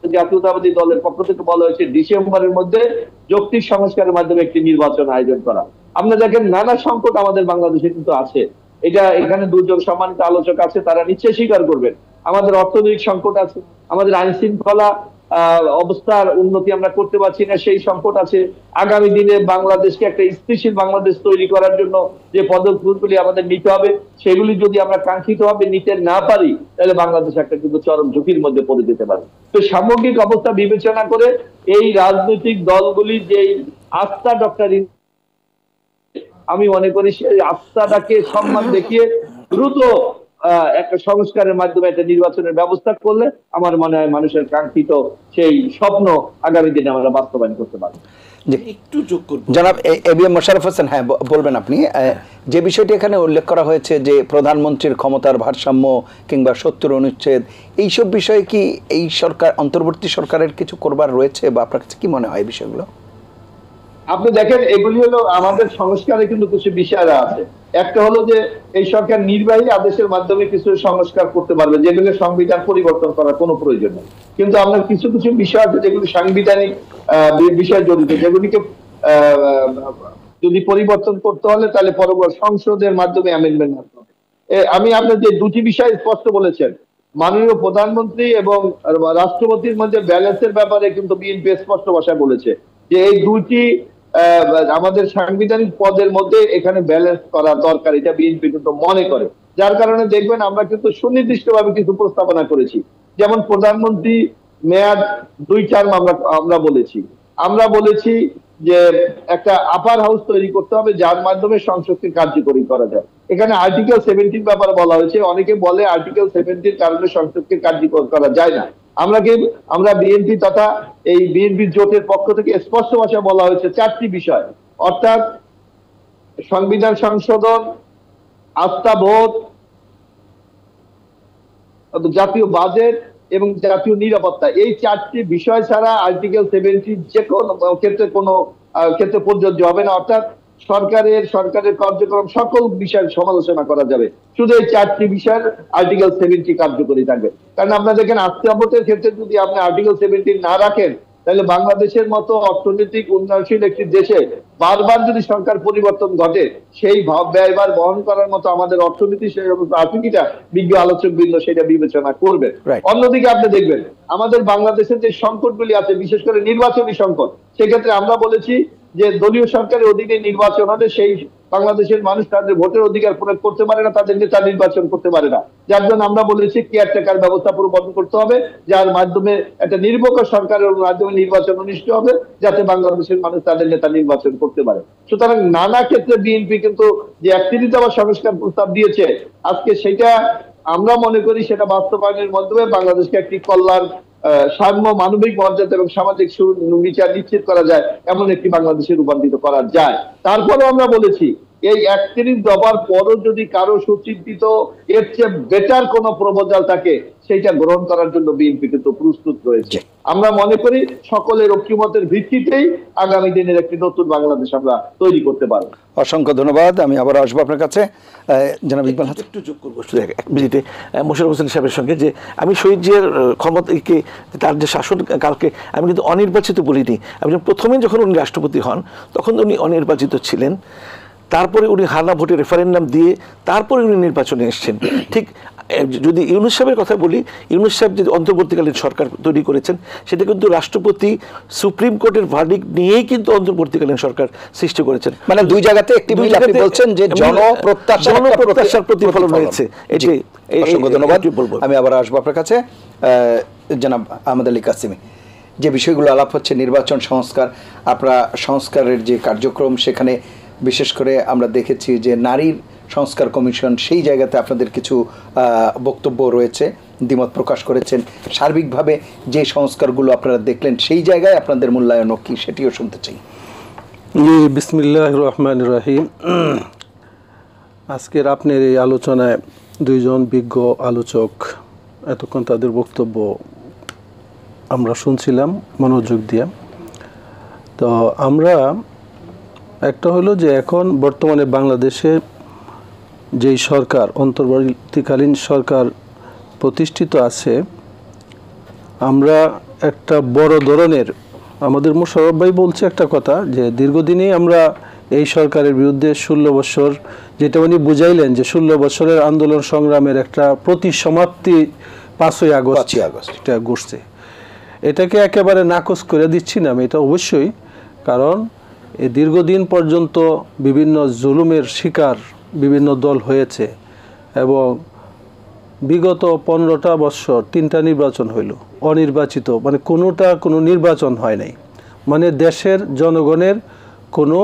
জাতীয়তাবাদী দলের পক্ষ থেকে বলা হয়েছে ডিসেম্বরের মধ্যে যৌক্তিক সংস্কারের মাধ্যমে একটি নির্বাচন আয়োজন করা। আপনারা দেখেন নানা সংকট আমাদের বাংলাদেশে কিন্তু আছে, এটা এখানে দুজন সম্মানিত আলোচক আছে, তারা নিশ্চয়ই স্বীকার করবেন। আমাদের অর্থনৈতিক সংকট আছে, আমাদের আইন শৃঙ্খলা অবস্থার উন্নতি আমরা করতে পারছি না, সেই সংকট আছে। আগামী দিনে বাংলাদেশকে একটা স্থিতিশীল বাংলাদেশ তৈরি করার জন্য যে পদক্ষেপগুলি আমাদের নিতে হবে, সেগুলি যদি আমরা কাঙ্ক্ষিত ভাবে নিতে না পারি তাহলে বাংলাদেশ একটা কিন্তু চরম ঝুঁকির মধ্যে পড়ে যেতে পারে। তো সামগ্রিক অবস্থা বিবেচনা করে এই রাজনৈতিক দলগুলি যে আস্থা ডক্টর, আমি মনে করি সেই আস্থাটাকে সম্মান দেখিয়ে দ্রুত একটা সংস্কারের মাধ্যমে একটা নির্বাচনের ব্যবস্থা করলে আমার মনে হয় মানুষের কাঙ্ক্ষিত সেই স্বপ্ন আগামী দিনে আমরা বাস্তবায়ন করতে পারবো। একটু যোগ করব জনাব এবিএম মোশাররফ হোসেন, হ্যাঁ বলবেন আপনি। যে বিষয়টি এখানে উল্লেখ করা হয়েছে যে প্রধানমন্ত্রীর ক্ষমতার ভারসাম্য কিংবা 70 অনুচ্ছেদ, এইসব বিষয়ে কি এই সরকার, অন্তর্বর্তী সরকারের কিছু করবার রয়েছে বা আপনার কাছে কি মনে হয় এই বিষয়গুলো? আপনি দেখেন এগুলি হলো আমাদের সংস্কারে কিন্তু কিছু বিষয়রা আছে। একটা হলো যে এই সরকার নির্বাহী আদেশের মাধ্যমে কিছু সংস্কার করতে পারবে, যেগুলো সংবিধান পরিবর্তন করার কোনো প্রয়োজন নেই। কিন্তু আমরা কিছু কিছু বিষয় আছে যেগুলি সাংবিধানিক বিষয় জড়িত, যেগুলিকে যদি পরিবর্তন করতে হলে তাহলে পরবর্তী সংসদের মাধ্যমে অ্যামেন্ডমেন্ট করতে হবে। আমি আপনার যে দুটি বিষয় স্পষ্ট বলেছেন, মাননীয় প্রধানমন্ত্রী এবং রাষ্ট্রপতির মধ্যে ব্যালেন্সের ব্যাপারে কিন্তু বিএনপি স্পষ্ট ভাষায় বলেছে যে এই দুটি আমাদের সাংবিধানিক পদের মধ্যে এখানে ব্যালেন্স করা দরকার, এটা বিএনপি কিন্তু মনে করে। যার কারণে দেখবেন আমরা কিন্তু সুনির্দিষ্টভাবে কিছু প্রস্তাবনা করেছি, যেমন প্রধানমন্ত্রী মেয়াদ 2 টার্ম আমরা বলেছি যে একটা আপার হাউস তৈরি করতে হবে যার মাধ্যমে সংসদকে কার্যকরী করা যায়। এখানে আর্টিকেল 70 ব্যাপারে বলা হয়েছে, অনেকে বলে আর্টিকেল 70 কারণে সংসদকে কার্যকর করা যায় না। আমরা বিএনপি তথা এই বিএনপি জোটের পক্ষ থেকে স্পষ্ট ভাষায় বলা হয়েছে 4টি বিষয়, অর্থাৎ সংবিধান সংশোধন, আস্থা ভোট, জাতীয় বাজেট এবং জাতীয় নিরাপত্তা। এই 4টি বিষয় ছাড়া আর্টিকেল 70 যে কোনো ক্ষেত্রে প্রযোজ্য হবে না, অর্থাৎ সরকারের কার্যক্রম সকল বিষয়ের সমালোচনা করা যাবে, শুধু এই 4টি বিষয়ের আর্টিকেল 70 কার্যকরী থাকবে। কারণ আপনারা দেখেন আস্থা ভোটের ক্ষেত্রে যদি আপনি আর্টিকেল 70 না রাখেন তাহলে বাংলাদেশের মতো অর্থনৈতিক উন্নয়নশীল একটি দেশে বারবার যদি সরকার পরিবর্তন ঘটে সেই ব্যয়ভার বহন করার মতো আমাদের অর্থনীতি, সেই রাজনীতিটা বিজ্ঞ আলোচকবৃন্দ সেটা বিবেচনা করবে। অন্যদিকে আপনি দেখবেন আমাদের বাংলাদেশের যে সংকটগুলি আছে, বিশেষ করে নির্বাচনী সংকট, সেক্ষেত্রে আমরা বলেছি যে দলীয় সরকারের অধীনে নির্বাচন হলে সেই বাংলাদেশের মানুষ তাদের ভোটের অধিকার প্রয়োগ করতে পারে না, তাদের নেতা নির্বাচন করতে পারে না। যার জন্য আমরা বলেছি কেয়ারটেকার ব্যবস্থা প্রবর্তন করতে হবে, যার মাধ্যমে একটা নিরপেক্ষ সরকারের মাধ্যমে নির্বাচন অনুষ্ঠিত হবে, যাতে বাংলাদেশের মানুষ তাদের নেতা নির্বাচন করতে পারে। সুতরাং নানা ক্ষেত্রে বিএনপি কিন্তু যে 31 দফা সংস্কার প্রস্তাব দিয়েছে, আজকে সেটা আমরা মনে করি সেটা বাস্তবায়নের মাধ্যমে বাংলাদেশকে একটি কল্যাণ, সাম্য, মানবিক মর্যাদা এবং সামাজিক সুবিচার নিশ্চিত করা যায় এমন একটি বাংলাদেশে রূপান্তরিত করা যায়। তারপরেও আমরা বলেছি এই 31 দফার পরও যদি কারো সুচিন্তিত এর চেয়ে বেটার কোনো প্রপোজাল থাকে সেটা গ্রহণ করার জন্য বিএনপি কিন্তু প্রস্তুত রয়েছে। আমরা মনে করি সকলের ঐক্যমতের ভিত্তিতেই আগামী দিনের একটি নতুন বাংলাদেশ আমরা তৈরি করতে পারবো। অসংখ্য ধন্যবাদ। আমি আবার আসবো আপনার কাছে। জনাব ইকবাল হাসান, একটু যোগ করবো এক মিনিটে মোশাররফ হোসেন সাহেবের সঙ্গে, যে আমি শহীদ জিয়ার ক্ষমতাকে, তার যে শাসনকালকে আমি কিন্তু অনির্বাচিত বলিনি। আমি প্রথমে যখন উনি রাষ্ট্রপতি হন তখন উনি অনির্বাচিত ছিলেন, তারপরে উনি হানা ভোটে রেফারেন্ডাম দিয়ে তারপরে উনি নির্বাচনে এসেছেন। ঠিক যদি ইউনূস সাহেবের কথা বলি, ইউনূস সাহেব যে অন্তর্বর্তীকালীন সরকার তৈরি করেছেন, সেটা কিন্তু রাষ্ট্রপতি সুপ্রিম কোর্টের ভার্ডিক্ট নিয়েই কিন্তু অন্তর্বর্তীকালীন সরকার সৃষ্টি করেছেন। মানে দুই জায়গাতে একটি মিল আপনি বলছেন যে জনপ্রত্যাশার প্রতিফলন হয়েছে। অসংখ্য ধন্যবাদ। আমি আবার আসবো আপনার কাছে। জনাব আহমদ আলী কাসিমি, যে বিষয়গুলো আলাপ হচ্ছে নির্বাচন সংস্কার, আপনারা সংস্কারের যে কার্যক্রম, সেখানে বিশেষ করে আমরা দেখেছি যে নারীর সংস্কার কমিশন, সেই জায়গাতে আপনাদের কিছু বক্তব্য রয়েছে, দ্বিমত প্রকাশ করেছেন। সার্বিকভাবে যে সংস্কারগুলো আপনারা দেখলেন, সেই জায়গায় আপনাদের মূল্যায়ন কি, সেটিও শুনতে চাই। বিসমিল্লাহির রহমানির রহিম। আজকের আপনার এই আলোচনায় দুইজন বিজ্ঞ আলোচক, এতক্ষণ তাদের বক্তব্য আমরা শুনছিলাম মনোযোগ দিয়ে। তো আমরা একটা হলো যে এখন বর্তমানে বাংলাদেশে যেই সরকার, অন্তর্বর্তীকালীন সরকার প্রতিষ্ঠিত আছে, আমরা একটা বড় ধরনের, আমাদের মোশাররফ ভাই বলছে একটা কথা যে দীর্ঘদিনই আমরা এই সরকারের বিরুদ্ধে 16 বছর, যেটা উনি বুঝাইলেন যে 16 বছরের আন্দোলন সংগ্রামের একটা প্রতিসমাপ্তি 5ই আগস্ট এটা ঘটছে। এটাকে একেবারে নাকচ করে দিচ্ছি না আমি, এটা অবশ্যই, কারণ এই দীর্ঘদিন পর্যন্ত বিভিন্ন জুলুমের শিকার বিভিন্ন দল হয়েছে এবং বিগত 15টা বছর 3টা নির্বাচন হইল, অনির্বাচিত, মানে কোনো নির্বাচন হয় নাই, মানে দেশের জনগণের কোনো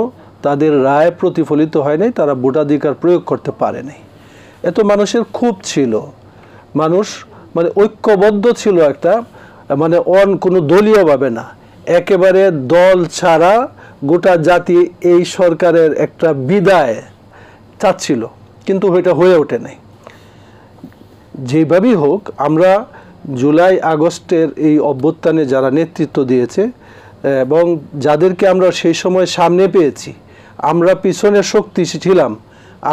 তাদের রায় প্রতিফলিত হয় নাই, তারা ভোটাধিকার প্রয়োগ করতে পারে নাই। এত মানুষের ক্ষোভ ছিল, মানুষ মানে ঐক্যবদ্ধ ছিল একটা, মানে কোনো দলীয়ভাবে না, একেবারে দল ছাড়া গোটা জাতি এই সরকারের একটা বিদায় চাচ্ছিল, কিন্তু এটা হয়ে ওঠে নাই। যেভাবেই হোক, আমরা জুলাই আগস্টের এই অভ্যুত্থানে যারা নেতৃত্ব দিয়েছে এবং যাদেরকে আমরা সেই সময় সামনে পেয়েছি, আমরা পিছনের শক্তি ছিলাম,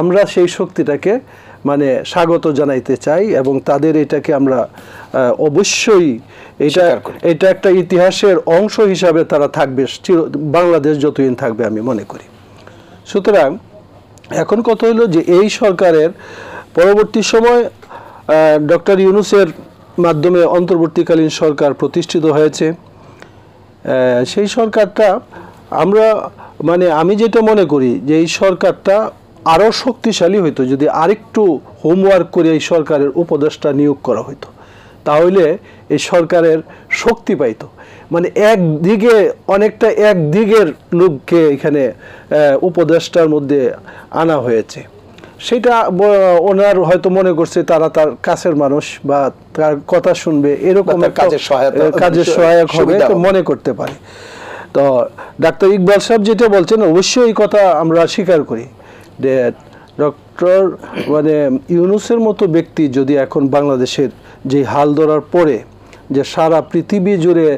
আমরা সেই শক্তিটাকে মানে স্বাগত জানাইতে চাই এবং তাদের এটাকে আমরা অবশ্যই এটা একটা ইতিহাসের অংশ হিসাবে তারা থাকবে, বাংলাদেশ যতদিন থাকবে আমি মনে করি। সুতরাং এখন কথা হলো যে এই সরকারের পরবর্তী সময় ডক্টর ইউনূসের মাধ্যমে অন্তর্বর্তীকালীন সরকার প্রতিষ্ঠিত হয়েছে। সেই সরকারটা আমরা আমি যেটা মনে করি যে এই সরকারটা আরও শক্তিশালী হইতো যদি আরেকটু হোমওয়ার্ক করে এই সরকারের উপদেষ্টা নিয়োগ করা হইতো, তাহলে এই সরকারের শক্তি পাইতো। মানে একদিকে অনেকটা একদিকের লোককে এখানে উপদেষ্টার মধ্যে আনা হয়েছে, সেটা ওনার হয়তো মনে করছে তারা তার কাছের মানুষ বা তার কথা শুনবে, এরকম কাজের সহায়ক হবে মনে করতে পারে। তো ডাক্তার ইকবাল সাহেব যেটা বলছেন, অবশ্যই এই কথা আমরা স্বীকার করি যে ডক্টর ইউনূসের মতো ব্যক্তি যদি এখন বাংলাদেশের যে হাল ধরার পরে যে সারা পৃথিবী জুড়ে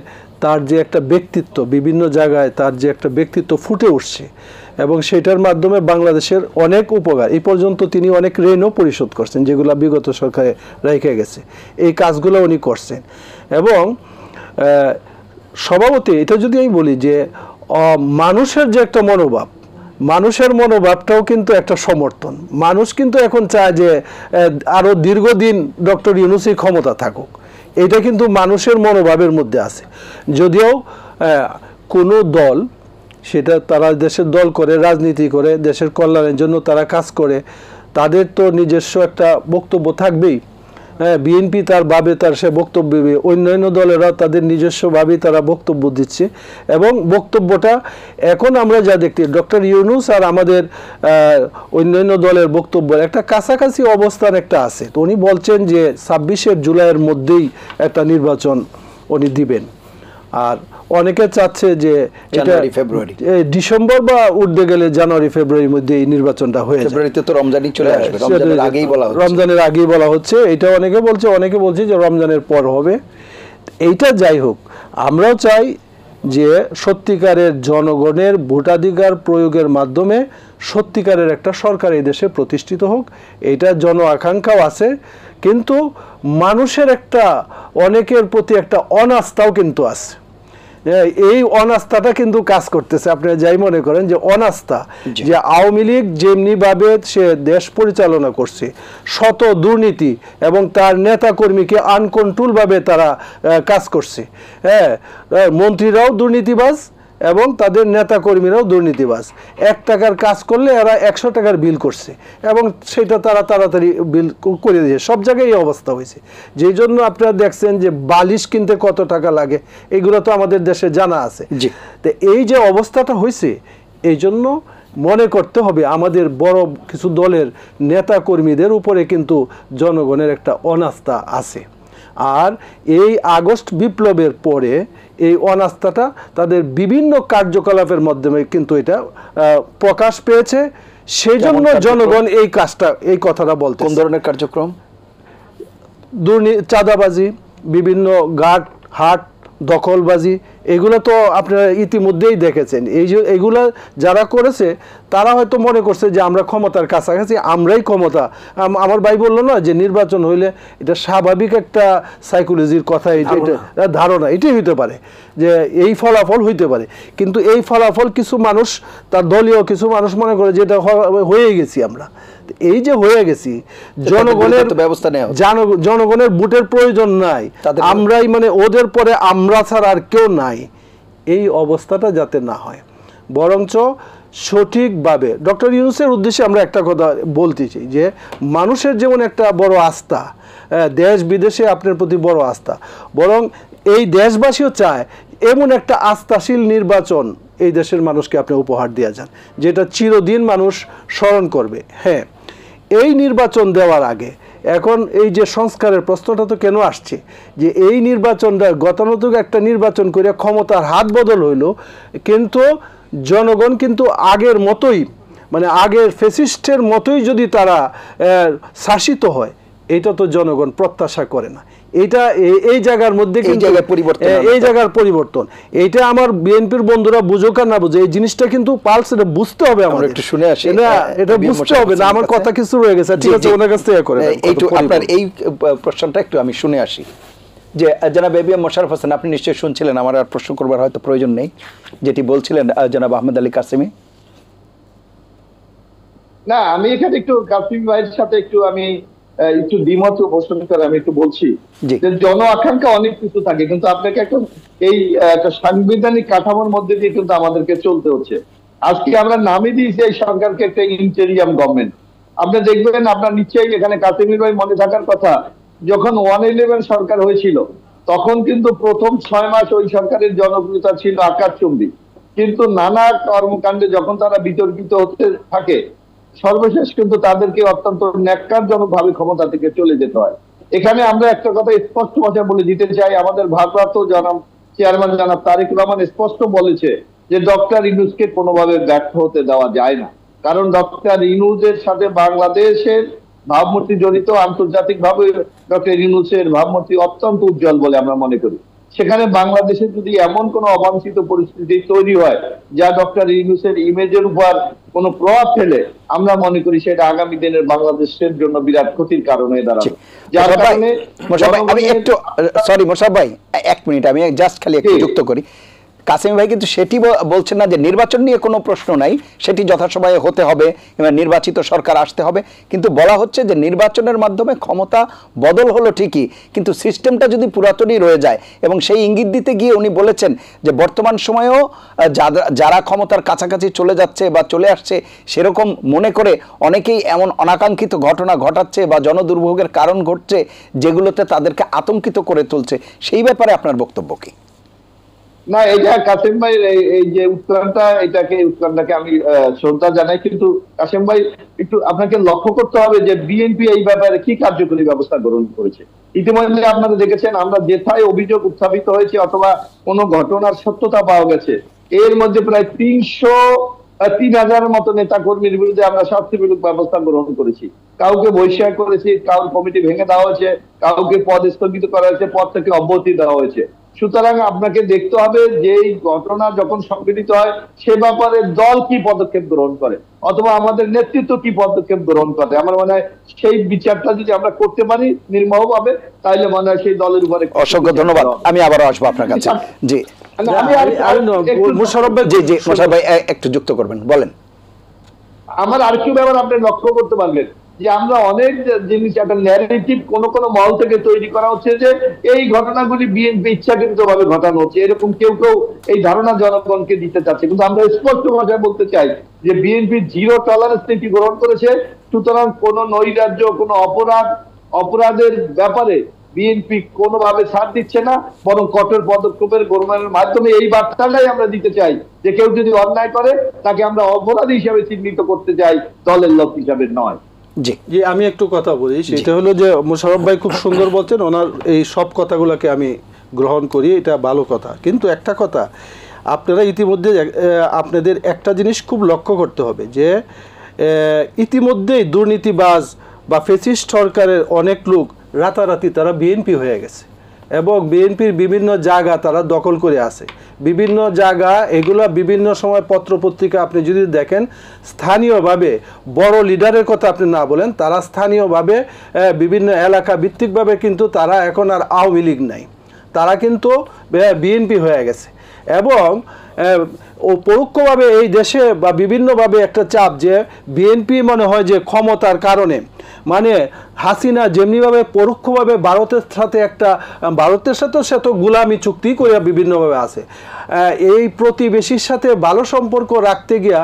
তার যে একটা ব্যক্তিত্ব, বিভিন্ন জায়গায় তার যে একটা ব্যক্তিত্ব ফুটে উঠছে এবং সেটার মাধ্যমে বাংলাদেশের অনেক উপকার, এই পর্যন্ত তিনি অনেক ঋণও পরিশোধ করছেন যেগুলো বিগত সরকারে রেখে গেছে, এই কাজগুলো উনি করছেন। এবং স্বভাবতই এটা যদি আমি বলি যে মানুষের যে একটা মনোভাব, মানুষের মনোভাবটাও কিন্তু একটা সমর্থন, মানুষ কিন্তু এখন চায় যে আরও দীর্ঘদিন ডক্টর ইউনূসই ক্ষমতা থাকুক, এটা কিন্তু মানুষের মনোভাবের মধ্যে আছে। যদিও কোনো দল, সেটা তারা দেশের দল করে, রাজনীতি করে, দেশের কল্যাণের জন্য তারা কাজ করে, তাদের তো নিজস্ব একটা বক্তব্য থাকবেই। বিএনপি তার ভাবে তার সে বক্তব্য দেবে, অন্যান্য দলেরা তাদের নিজস্বভাবেই তারা বক্তব্য দিচ্ছে এবং বক্তব্যটা এখন আমরা যা দেখতে ডক্টর ইউনূস আর আমাদের অন্যান্য দলের বক্তব্যের একটা কাছাকাছি অবস্থান একটা আছে। তো উনি বলছেন যে 26শে জুলাইয়ের মধ্যেই একটা নির্বাচন উনি দিবেন, আর অনেকে চাচ্ছে যে এটা ডিসেম্বর বা উঠতে গেলে জানুয়ারি ফেব্রুয়ারির মধ্যে এই নির্বাচনটা হয়ে যাবে। ফেব্রুয়ারিতে তো রমজানই চলে আসবে, রমজানের আগেই বলা হচ্ছে, এটা অনেকে বলছে যে রমজানের পর হবে। এইটা যাই হোক, আমরাও চাই যে সত্যিকারের জনগণের ভোটাধিকার প্রয়োগের মাধ্যমে সত্যিকারের একটা সরকার এই দেশে প্রতিষ্ঠিত হোক, এটা জন আকাঙ্ক্ষাও আছে, কিন্তু মানুষের একটা অনেকের প্রতি একটা অনাস্থাও কিন্তু আছে এই অনাস্থাটা কিন্তু কাজ করতেছে। আপনারা যাই মনে করেন যে অনাস্থা, জি। যে আওয়ামী লীগ যেমনি ভাবে সে দেশ পরিচালনা করছে, শত দুর্নীতি এবং তার নেতা কর্মীকে আনকন্ট্রোল ভাবে তারা কাজ করছে। হ্যাঁ, মন্ত্রীরাও দুর্নীতিবাজ এবং তাদের নেতা কর্মীরাও দুর্নীতিবাজ। 1 টাকার কাজ করলে এরা 100 টাকার বিল করছে এবং সেটা তারা তাড়াতাড়ি বিল করে দিয়েছে। সব জায়গায় এই অবস্থা হয়েছে। যেই জন্য আপনারা দেখছেন যে বালিশ কিনতে কত টাকা লাগে, এগুলো তো আমাদের দেশে জানা আছে। জি। তো এই যে অবস্থাটা হয়েছে, এই জন্য মনে করতে হবে আমাদের বড় কিছু দলের নেতা কর্মীদের উপরে কিন্তু জনগণের একটা অনাস্থা আছে। আর এই আগস্ট বিপ্লবের পরে এই অনাস্থাটা তাদের বিভিন্ন কার্যকলাপের মাধ্যমে কিন্তু এটা প্রকাশ পেয়েছে। সেই জন্য জনগণ এই কথাটা বলতে। কোন ধরনের কার্যক্রম? চাঁদাবাজি, বিভিন্ন ঘাট হাট দখলবাজি, এগুলো তো আপনারা ইতিমধ্যেই দেখেছেন। এই যে এগুলা যারা করেছে তারা হয়তো মনে করছে যে আমরা ক্ষমতার কাছাকাছি, আমরাই ক্ষমতা। আমার ভাই বললো না যে নির্বাচন হইলে এটা স্বাভাবিক একটা সাইকোলজির কথা, এটা ধারণা, এটাই হইতে পারে যে এই ফলাফল হইতে পারে। কিন্তু এই ফলাফল কিছু মানুষ, তার দলীয় কিছু মানুষ মনে করে যে এটা হয়ে গেছি আমরা। এই যে হয়ে গেছি, জনগণের ব্যবস্থা নেওয়া, জনগণের ভোটের প্রয়োজন নাই, আমরাই মানে ওদের পরে আমরা ছাড়া আর কেউ নাই, এই অবস্থাটা যাতে না হয়। বরঞ্চ সঠিকভাবে ডক্টর ইউনূসের উদ্দেশ্যে আমরা একটা কথা বলতে চাই যে মানুষের যেমন একটা বড় আস্থা, দেশ বিদেশে আপনার প্রতি বড় আস্থা, বরং এই দেশবাসীও চায় এমন একটা আস্থাশীল নির্বাচন এই দেশের মানুষকে আপনি উপহার দেওয়া যান, যেটা চিরদিন মানুষ স্মরণ করবে। হ্যাঁ, এই নির্বাচন দেওয়ার আগে এখন এই যে সংস্কারের প্রশ্নটা তো কেন আসছে, যে এই নির্বাচনটা গতানুগতিক একটা নির্বাচন করে ক্ষমতার হাত বদল হইল, কিন্তু জনগণ কিন্তু আগের মতোই, মানে আগের ফ্যাসিস্টের মতোই যদি তারা শাসিত হয়, এটা তো জনগণ প্রত্যাশা করে না। এটা এই জায়গার মধ্যে কিন্তু এই জায়গার পরিবর্তন, এটা আমার বিএনপির বন্ধুরা বুঝুক আর না বুঝে, এই জিনিসটা কিন্তু পালস, এটা বুঝতে হবে আমাদের। একটু শুনে আসি, এটা বুঝতে হবে না, আমার কথা কিছু রয়ে গেছে, ঠিক আছে, ওনার কাছ থেকে করে আপনার এই প্রশ্নটা একটু আমি শুনে আসি। যে জনাব এবিএম মোশাররফ হোসেন, আপনি নিশ্চয়ই শুনছিলেন, আমার আর প্রশ্ন করবার হয়তো প্রয়োজন নেই, যেটি বলছিলেন জনাব আহমেদ আলী কাসেমি। না, আমি এখানে একটু কাসিম ভাইয়ের সাথে একটু দ্বিমত পোষণ করে আমি একটু বলছি যে জন আকাঙ্ক্ষা অনেক কিছু থাকে, কিন্তু আপনাকে একটা সাংবিধানিক কাঠামোর মধ্যে দিয়ে কিন্তু আমাদেরকে চলতে হচ্ছে। আজকে আমরা নামে দিয়েছি এই সরকারকে একটা ইন্টেরিয়াম গভর্নমেন্ট। আপনি দেখবেন, আপনার নিশ্চয়ই এখানে কাসিম ভাই মনে থাকার কথা, যখন 111 সরকার হয়েছিল তখন কিন্তু প্রথম 6 মাস ওই সরকারের জনপ্রিয়তা ছিল আকাশচুম্বী, কিন্তু নানা কর্মকাণ্ডে যখন তারা বিতর্কিত হতে থাকে, সর্বশেষ কিন্তু তাদেরকে অত্যন্ত ন্যাক্কারজনক ভাবে ক্ষমতা থেকে চলে যেতে হয়। এখানে আমরা একটা কথা স্পষ্ট ভাষায় বলে দিতে চাই, আমাদের ভারপ্রাপ্ত চেয়ারম্যান জনাব তারেক রহমান স্পষ্ট বলেছে যে ডক্টর ইউনূসকে কোনোভাবে ব্যর্থ হতে দেওয়া যায় না, কারণ ডক্টর ইউনূসের সাথে বাংলাদেশের ভাবমূর্তি জড়িত, আন্তর্জাতিক ভাবে ডক্টর ইউনূসের ভাবমূর্তি অত্যন্ত উজ্জ্বল বলে আমরা মনে করি। সেখানে বাংলাদেশে যদি এমন কোনো অবাঞ্ছিত পরিস্থিতি তৈরি হয় যা ডক্টর ইউনূসের ইমেজের উপর কোনো প্রভাব ফেলে, আমরা মনে করি সেটা আগামী দিনের বাংলাদেশের জন্য বিরাট ক্ষতির কারণ হয়ে দাঁড়াবে। যার কারণে আমি একটু সরি মোশাররফ ভাই, 1 মিনিট আমি জাস্ট খালি একটু যুক্ত করি। কাসেম ভাই কিন্তু সেটি বলছেন না যে নির্বাচন নিয়ে কোনো প্রশ্ন নাই, সেটি যথাসময়ে হতে হবে এবং নির্বাচিত সরকার আসতে হবে, কিন্তু বলা হচ্ছে যে নির্বাচনের মাধ্যমে ক্ষমতা বদল হলো ঠিকই, কিন্তু সিস্টেমটা যদি পুরাতনই রয়ে যায়। এবং সেই ইঙ্গিত দিতে গিয়ে উনি বলেছেন যে বর্তমান সময়েও যারা ক্ষমতার কাছাকাছি চলে যাচ্ছে বা চলে আসছে, সেরকম মনে করে অনেকেই এমন অনাকাঙ্ক্ষিত ঘটনা ঘটাচ্ছে বা জনদুর্ভোগের কারণ ঘটছে যেগুলোতে তাদেরকে আতঙ্কিত করে তুলছে। সেই ব্যাপারে আপনার বক্তব্য কি? না, এটা কাসেম ভাই এই যে উত্তরটাকে আমি শ্রদ্ধা জানাই, কিন্তু কাসেম ভাই একটু আপনাকে লক্ষ্য করতে হবে যে বিএনপি এই ব্যাপারে কি কার্যকরী ব্যবস্থা গ্রহণ করেছে। ইতিমধ্যে আপনারা দেখেছেন, আমরা যেথায় অভিযোগ উত্থাপিত হয়েছে অথবা কোনো ঘটনার সত্যতা পাওয়া গেছে, এর মধ্যে প্রায় 3,000 মতো নেতা কর্মীর বিরুদ্ধে আমরা শাস্তিমূলক ব্যবস্থা গ্রহণ করেছি। কাউকে বহিষ্কার করেছি, কাউকে কমিটি ভেঙে দেওয়া হয়েছে, কাউকে পদ স্থগিত করা হয়েছে, পদ থেকে অব্যাহতি দেওয়া হয়েছে। সুতরাং আপনাকে দেখতে হবে যে এই ঘটনা যখন সংঘটিত হয় সে ব্যাপারে দল কি পদক্ষেপ গ্রহণ করে অথবা আমাদের নেতৃত্ব কি পদক্ষেপ গ্রহণ করে। আমার মনে হয় সেই বিচারটা যদি আমরা করতে পারি নির্মোহভাবে, তাহলে মনে হয় সেই দলের উপরে। অসংখ্য ধন্যবাদ। আমি আবারও আসবো আপনার কাছে। জি মোশাররফ ভাই, জি মোশাররফ ভাই একটু যুক্ত করবেন, বলেন। আমার আরেকটু ব্যাপার আপনি লক্ষ্য করতে পারবেন যে আমরা অনেক জিনিস একটা ন্যারেটিভ কোন মহল থেকে তৈরি করা হচ্ছে যে এই ঘটনাগুলি বিএনপি ইচ্ছাকৃত ভাবে ঘটানো হচ্ছে, এরকম কেউ এই ধারণা জনগণকে দিতে চাচ্ছে। কিন্তু আমরা স্পষ্ট ভাষায় বলতে চাই যে বিএনপি জিরো টলারেন্স নীতি গ্রহণ করেছে। সুতরাং কোন নৈরাজ্য, কোন অপরাধের ব্যাপারে বিএনপি কোনোভাবে ছাড় দিচ্ছে না, বরং কঠোর পদক্ষেপের গ্রহণের মাধ্যমে এই বার্তাটাই আমরা দিতে চাই যে কেউ যদি অন্যায় করে তাকে আমরা অপরাধী হিসাবে চিহ্নিত করতে চাই, দলের লোক হিসাবে নয়। জি জি আমি একটু কথা বলি, সেটা হলো যে মোশাররফ ভাই খুব সুন্দর বলছেন, ওনার এই সব কথাগুলোকে আমি গ্রহণ করি, এটা ভালো কথা। কিন্তু একটা কথা আপনারা ইতিমধ্যে আপনাদের একটা জিনিস খুব লক্ষ্য করতে হবে যে ইতিমধ্যেই দুর্নীতিবাজ বা ফ্যাসিস্ট সরকারের অনেক লোক রাতারাতি তারা বিএনপি হয়ে গেছে এবং বিএনপির বিভিন্ন জায়গা তারা দখল করে আছে। বিভিন্ন জায়গা এগুলো বিভিন্ন সময় পত্রপত্রিকা আপনি যদি দেখেন, স্থানীয়ভাবে বড় লিডারের কথা আপনি না বলেন, তারা স্থানীয়ভাবে বিভিন্ন এলাকা ভিত্তিকভাবে কিন্তু তারা এখন আর আওয়ামী লীগ নাই, তারা কিন্তু বিএনপি হয়ে গেছে। এবং পরোক্ষভাবে এই দেশে বা বিভিন্নভাবে একটা চাপ যে বিএনপি মনে হয় যে ক্ষমতার কারণে, মানে হাসিনা যেমনিভাবে পরোক্ষভাবে ভারতের সাথে সে তো গোলামি চুক্তি করে বিভিন্নভাবে আছে, এই প্রতিবেশীর সাথে ভালো সম্পর্ক রাখতে গিয়া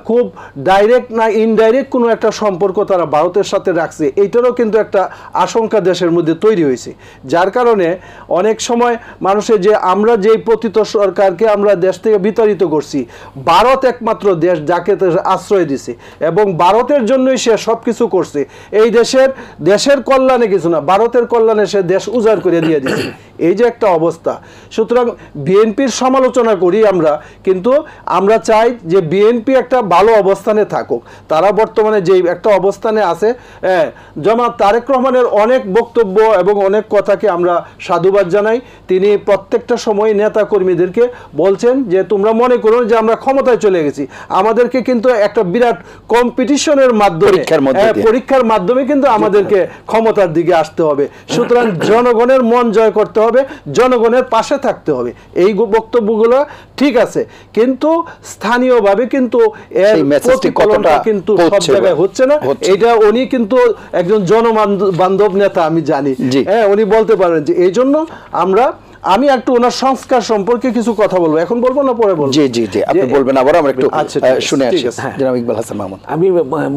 খুব ডাইরেক্ট না ইনডাইরেক্ট কোনো একটা সম্পর্ক তারা ভারতের সাথে রাখছে, এইটারও কিন্তু একটা আশঙ্কা দেশের মধ্যে তৈরি হয়েছে। যার কারণে অনেক সময় মানুষের যে আমরা যেই পতিত সরকারকে আমরা দেশ থেকে বিতাড়িত করছি, ভারত একমাত্র দেশ যাকে আশ্রয় দিছে এবং ভারতের জন্যই সে সব কিছু করছে, এই দেশের কল্যাণে কিছু না, ভারতের কল্যাণে সে দেশ উজাড় করে দিয়ে দিচ্ছে, এই যে একটা অবস্থা। সুতরাং বিএনপির সমালোচনা করি আমরা, কিন্তু আমরা চাই যে বিএনপি একটা ভালো অবস্থানে থাকুক। তারা বর্তমানে যেই একটা অবস্থানে আছে, জনাব তারেক রহমানের অনেক বক্তব্য এবং অনেক কথাকে আমরা সাধুবাদ জানাই। তিনি প্রত্যেকটা সময় নেতা কর্মীদেরকে বলছেন যে তোমরা মনে করো যে আমরা ক্ষমতায় চলে গেছি, আমাদেরকে কিন্তু একটা বিরাট কম্পিটিশনের মাধ্যমে পরীক্ষার মাধ্যমে কিন্তু আমাদেরকে ক্ষমতার দিকে আসতে হবে। সুতরাং জনগণের মন জয় করতে হবে, জনগণের পাশে থাকতে হবে। এই বক্তব্যগুলো ঠিক আছে, কিন্তু স্থানীয়ভাবে কিন্তু কিন্তু সব জায়গায় হচ্ছে না। এটা উনি কিন্তু একজন জনবান্ধব নেতা, আমি জানি, উনি বলতে পারেন যে এই জন্য আমি একটু ওনার সংস্কার সম্পর্কে কিছু কথা বলবো, এখন বলবো না পরে বলবো? জি জি জি আপনি বলবেন, আবার আমরা একটু শুনে আসি। জনাব ইকবাল হাসান মাহমুদ। আমি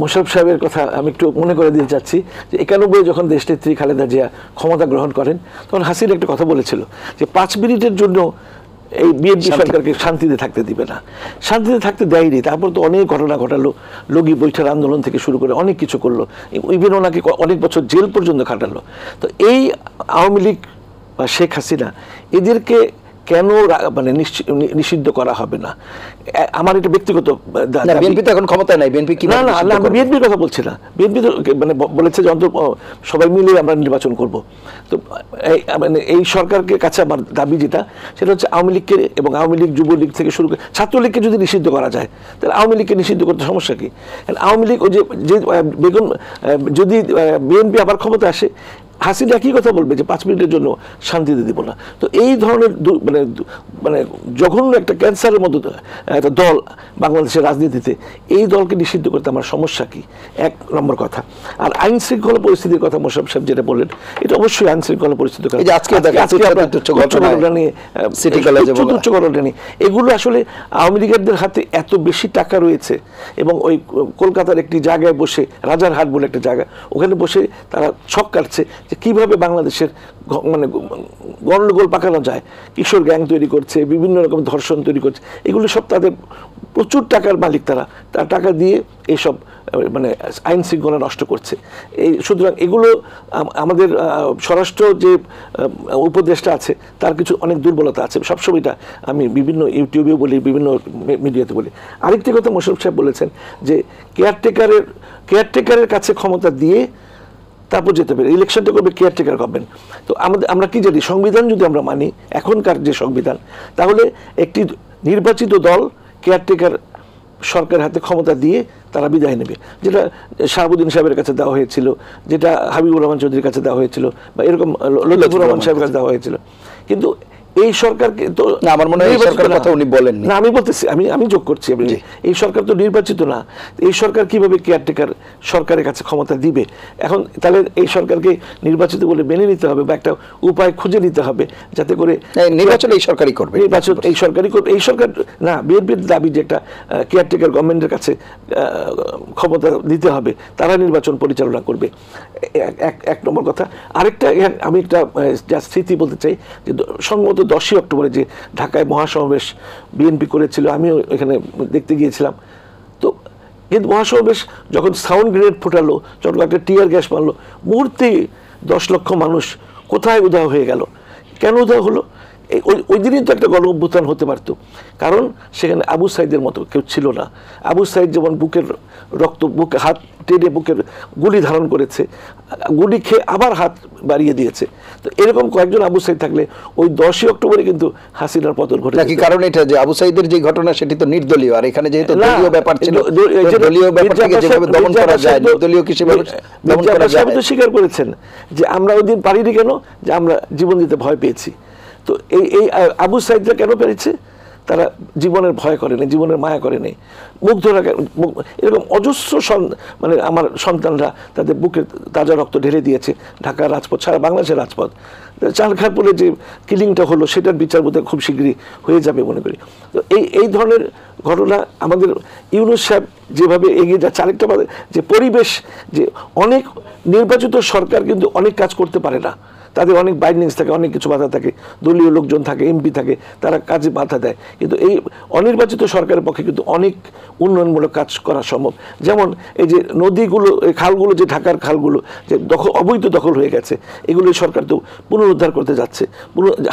মোশাররফ সাহেবের কথা আমি একটু মনে করে দিতে চাচ্ছি যে 91 যখন দেশনেত্রী খালেদা জিয়া ক্ষমতা গ্রহণ করেন, তখন হাসিনা একটা কথা বলেছিল যে 5 মিনিটের জন্য এই বিএনপি সরকারকে শান্তিতে থাকতে দিবে না, শান্তিতে থাকতে দেয়নি। তারপর তো অনেক ঘটনা ঘটালো, লগি বৈঠার আন্দোলন থেকে শুরু করে অনেক কিছু করলো, ইভেন ওনাকে অনেক বছর জেল পর্যন্ত কাটালো। তো এই আওয়ামী লীগ বা শেখ হাসিনা এদেরকে কেন মানে নিষিদ্ধ করা হবে না? আমার এটা ব্যক্তিগত, বিএনপি তো এখন ক্ষমতায় নাই, বিএনপি কি? না না, আমি বিএনপির কথা বলছি না। বিএনপি তো মানে বলেছে যে অন্তত সবাই মিলে আমরা নির্বাচন করব। তো মানে এই সরকারকে কাছে আমার দাবি যেটা, সেটা হচ্ছে আওয়ামী লীগকে এবং আওয়ামী লীগ যুবলীগ থেকে শুরু করে ছাত্রলীগকে যদি নিষিদ্ধ করা যায়, তাহলে আওয়ামী লীগকে নিষিদ্ধ করতে সমস্যা কি? আওয়ামী লীগ ওই যে বেগুন, যদি বিএনপি আবার ক্ষমতা আসে, হাসিনা একই কথা বলবে যে 5 মিনিটের জন্য শান্তিতে দিব না। তো এই ধরনের মানে জঘন্য একটা ক্যান্সারের মতো একটা দল বাংলাদেশের রাজনীতিতে, এই দলকে নিষিদ্ধ করতে আমার সমস্যা কি? 1 নম্বর কথা। আর আইন শৃঙ্খলা পরিস্থিতির কথা মোশাররফ সাহেব যেটা বললেন, এটা অবশ্যই আইন শৃঙ্খলা পরিস্থিতি নিয়ে এগুলো আসলে আওয়ামী লীগের হাতে এত বেশি টাকা রয়েছে এবং ওই কলকাতার একটি জায়গায় বসে, রাজারহাট বলে একটা জায়গা, ওখানে বসে তারা ছক কাটছে যে কীভাবে বাংলাদেশের মানে গন্ডগোল পাকানো যায়। কিশোর গ্যাং তৈরি করছে, বিভিন্ন রকম ধর্ষণ তৈরি করছে, এগুলো সব তাদের প্রচুর টাকার মালিক, তার টাকা দিয়ে এইসব মানে আইন শৃঙ্খলা নষ্ট করছে। সুতরাং এগুলো আমাদের স্বরাষ্ট্র যে উপদেষ্টা আছে তার কিছু অনেক দুর্বলতা আছে, সবসময়টা আমি বিভিন্ন ইউটিউবেও বলি, বিভিন্ন মিডিয়াতে বলি। আরেকটি কথা মোশাররফ সাহেব বলেছেন যে কেয়ারটেকারের কাছে ক্ষমতা দিয়ে তারপর যেতে পারে। ইলেকশনটা করবে কেয়ারটেকার গভর্নমেন্ট। তো আমরা কি জানি, সংবিধান যদি আমরা মানি, এখনকার যে সংবিধান, তাহলে একটি নির্বাচিত দল কেয়ারটেকার সরকারের হাতে ক্ষমতা দিয়ে তারা বিদায় নেবে, যেটা শাহাবুদ্দিন সাহেবের কাছে দেওয়া হয়েছিল, যেটা হাবিবুর রহমান চৌধুরীর কাছে দেওয়া হয়েছিল, বা এরকম লতিফুর রহমান সাহেবের কাছে দেওয়া হয়েছিল। কিন্তু এই সরকারকে তো না, আমার মনে হয় এই সরকারের কথা উনি বলেননি। না, আমি বলতেছি, আমি যোগ করছি, এই সরকার তো নির্বাচিত না। এই সরকার কিভাবে কেয়ারটেকার সরকারের কাছে ক্ষমতা দিবে? এখন তাহলে এই সরকারকে নির্বাচিত বলে মেনে নিতে হবে, বা একটা উপায় খুঁজে নিতে হবে যাতে করে নির্বাচন এই সরকারই করবে। নির্বাচন এই সরকারই করবে। এই সরকার না, বিএনপির দাবি যে একটা কেয়ারটেকার গভর্নমেন্টের কাছে ক্ষমতা দিতে হবে, তারা নির্বাচন পরিচালনা করবে, এক নম্বর কথা। আরেকটা আমি একটা স্মৃতি বলতে চাই যে সম্ভবত 10ই অক্টোবরে যে ঢাকায় মহাসমাবেশ বিএনপি করেছিল, আমিও এখানে দেখতে গিয়েছিলাম। তো কিন্তু মহাসমাবেশ যখন সাউন্ড গ্রেনেড ফোটালো, যখন একটা টিয়ার গ্যাস মারলো, মুহূর্তেই 10 লক্ষ মানুষ কোথায় উধাও হয়ে গেল। কেন উধাও হলো? ওই দিনই তো একটা গণ অভ্যুত্থান হতে পারত, কারণ সেখানে আবু সাইদের মতো কেউ ছিল না। আবু সাইদ যেমন বুকের রক্ত, বুকে হাত টেনে বুকের গুলি ধারণ করেছে, গুলি খেয়ে আবার হাত বাড়িয়ে দিয়েছে। তো এরকম কয়েকজন আবু সাইদ থাকলে ওই 10ই অক্টোবরে কিন্তু হাসিনার পতন ঘটে। নাকি কারণ এটা যে আবু সাইদের যে ঘটনা সেটি তো নির্দলীয়, আর এখানে যেহেতু দলীয় ব্যাপার ছিল, দলীয় ব্যাপারটাকে যেভাবে দমন করা যায়, নির্দলীয় কি সেভাবে দমন করা যায়? তো স্বীকার করেছেন যে আমরা ওই দিন পারিনি কেন, যে আমরা জীবন দিতে ভয় পেয়েছি। তো এই আবু সাইদরা কেন পেরেছে? তারা জীবনের ভয় করে নেই, জীবনের মায়া করে নেই। এরকম অজস্র মানে আমার সন্তানরা তাদের বুকে তাজা রক্ত ঢেলে দিয়েছে ঢাকার রাজপথ, সারা বাংলাদেশের রাজপথ। চালখারপুরে যে কিলিংটা হলো, সেটার বিচার বোধহয় খুব শীঘ্রই হয়ে যাবে মনে করি। তো এই ধরনের ঘটনা আমাদের ইউনূস সাহেব যেভাবে এগিয়ে যাচ্ছে, আরেকটা যে পরিবেশ, যে অনেক নির্বাচিত সরকার কিন্তু অনেক কাজ করতে পারে না, তাদের অনেক বাইন্ডিংস থাকে, অনেক কিছু বাধা থাকে, দলীয় লোকজন থাকে, এমপি থাকে, তারা কাজে বাধা দেয়। কিন্তু এই অনির্বাচিত সরকারের পক্ষে কিন্তু অনেক উন্নয়নমূলক কাজ করা সম্ভব। যেমন এই যে নদীগুলো, এই খালগুলো, যে ঢাকার খালগুলো যে অবৈধ দখল হয়ে গেছে, এগুলো সরকার তো পুনরুদ্ধার করতে যাচ্ছে।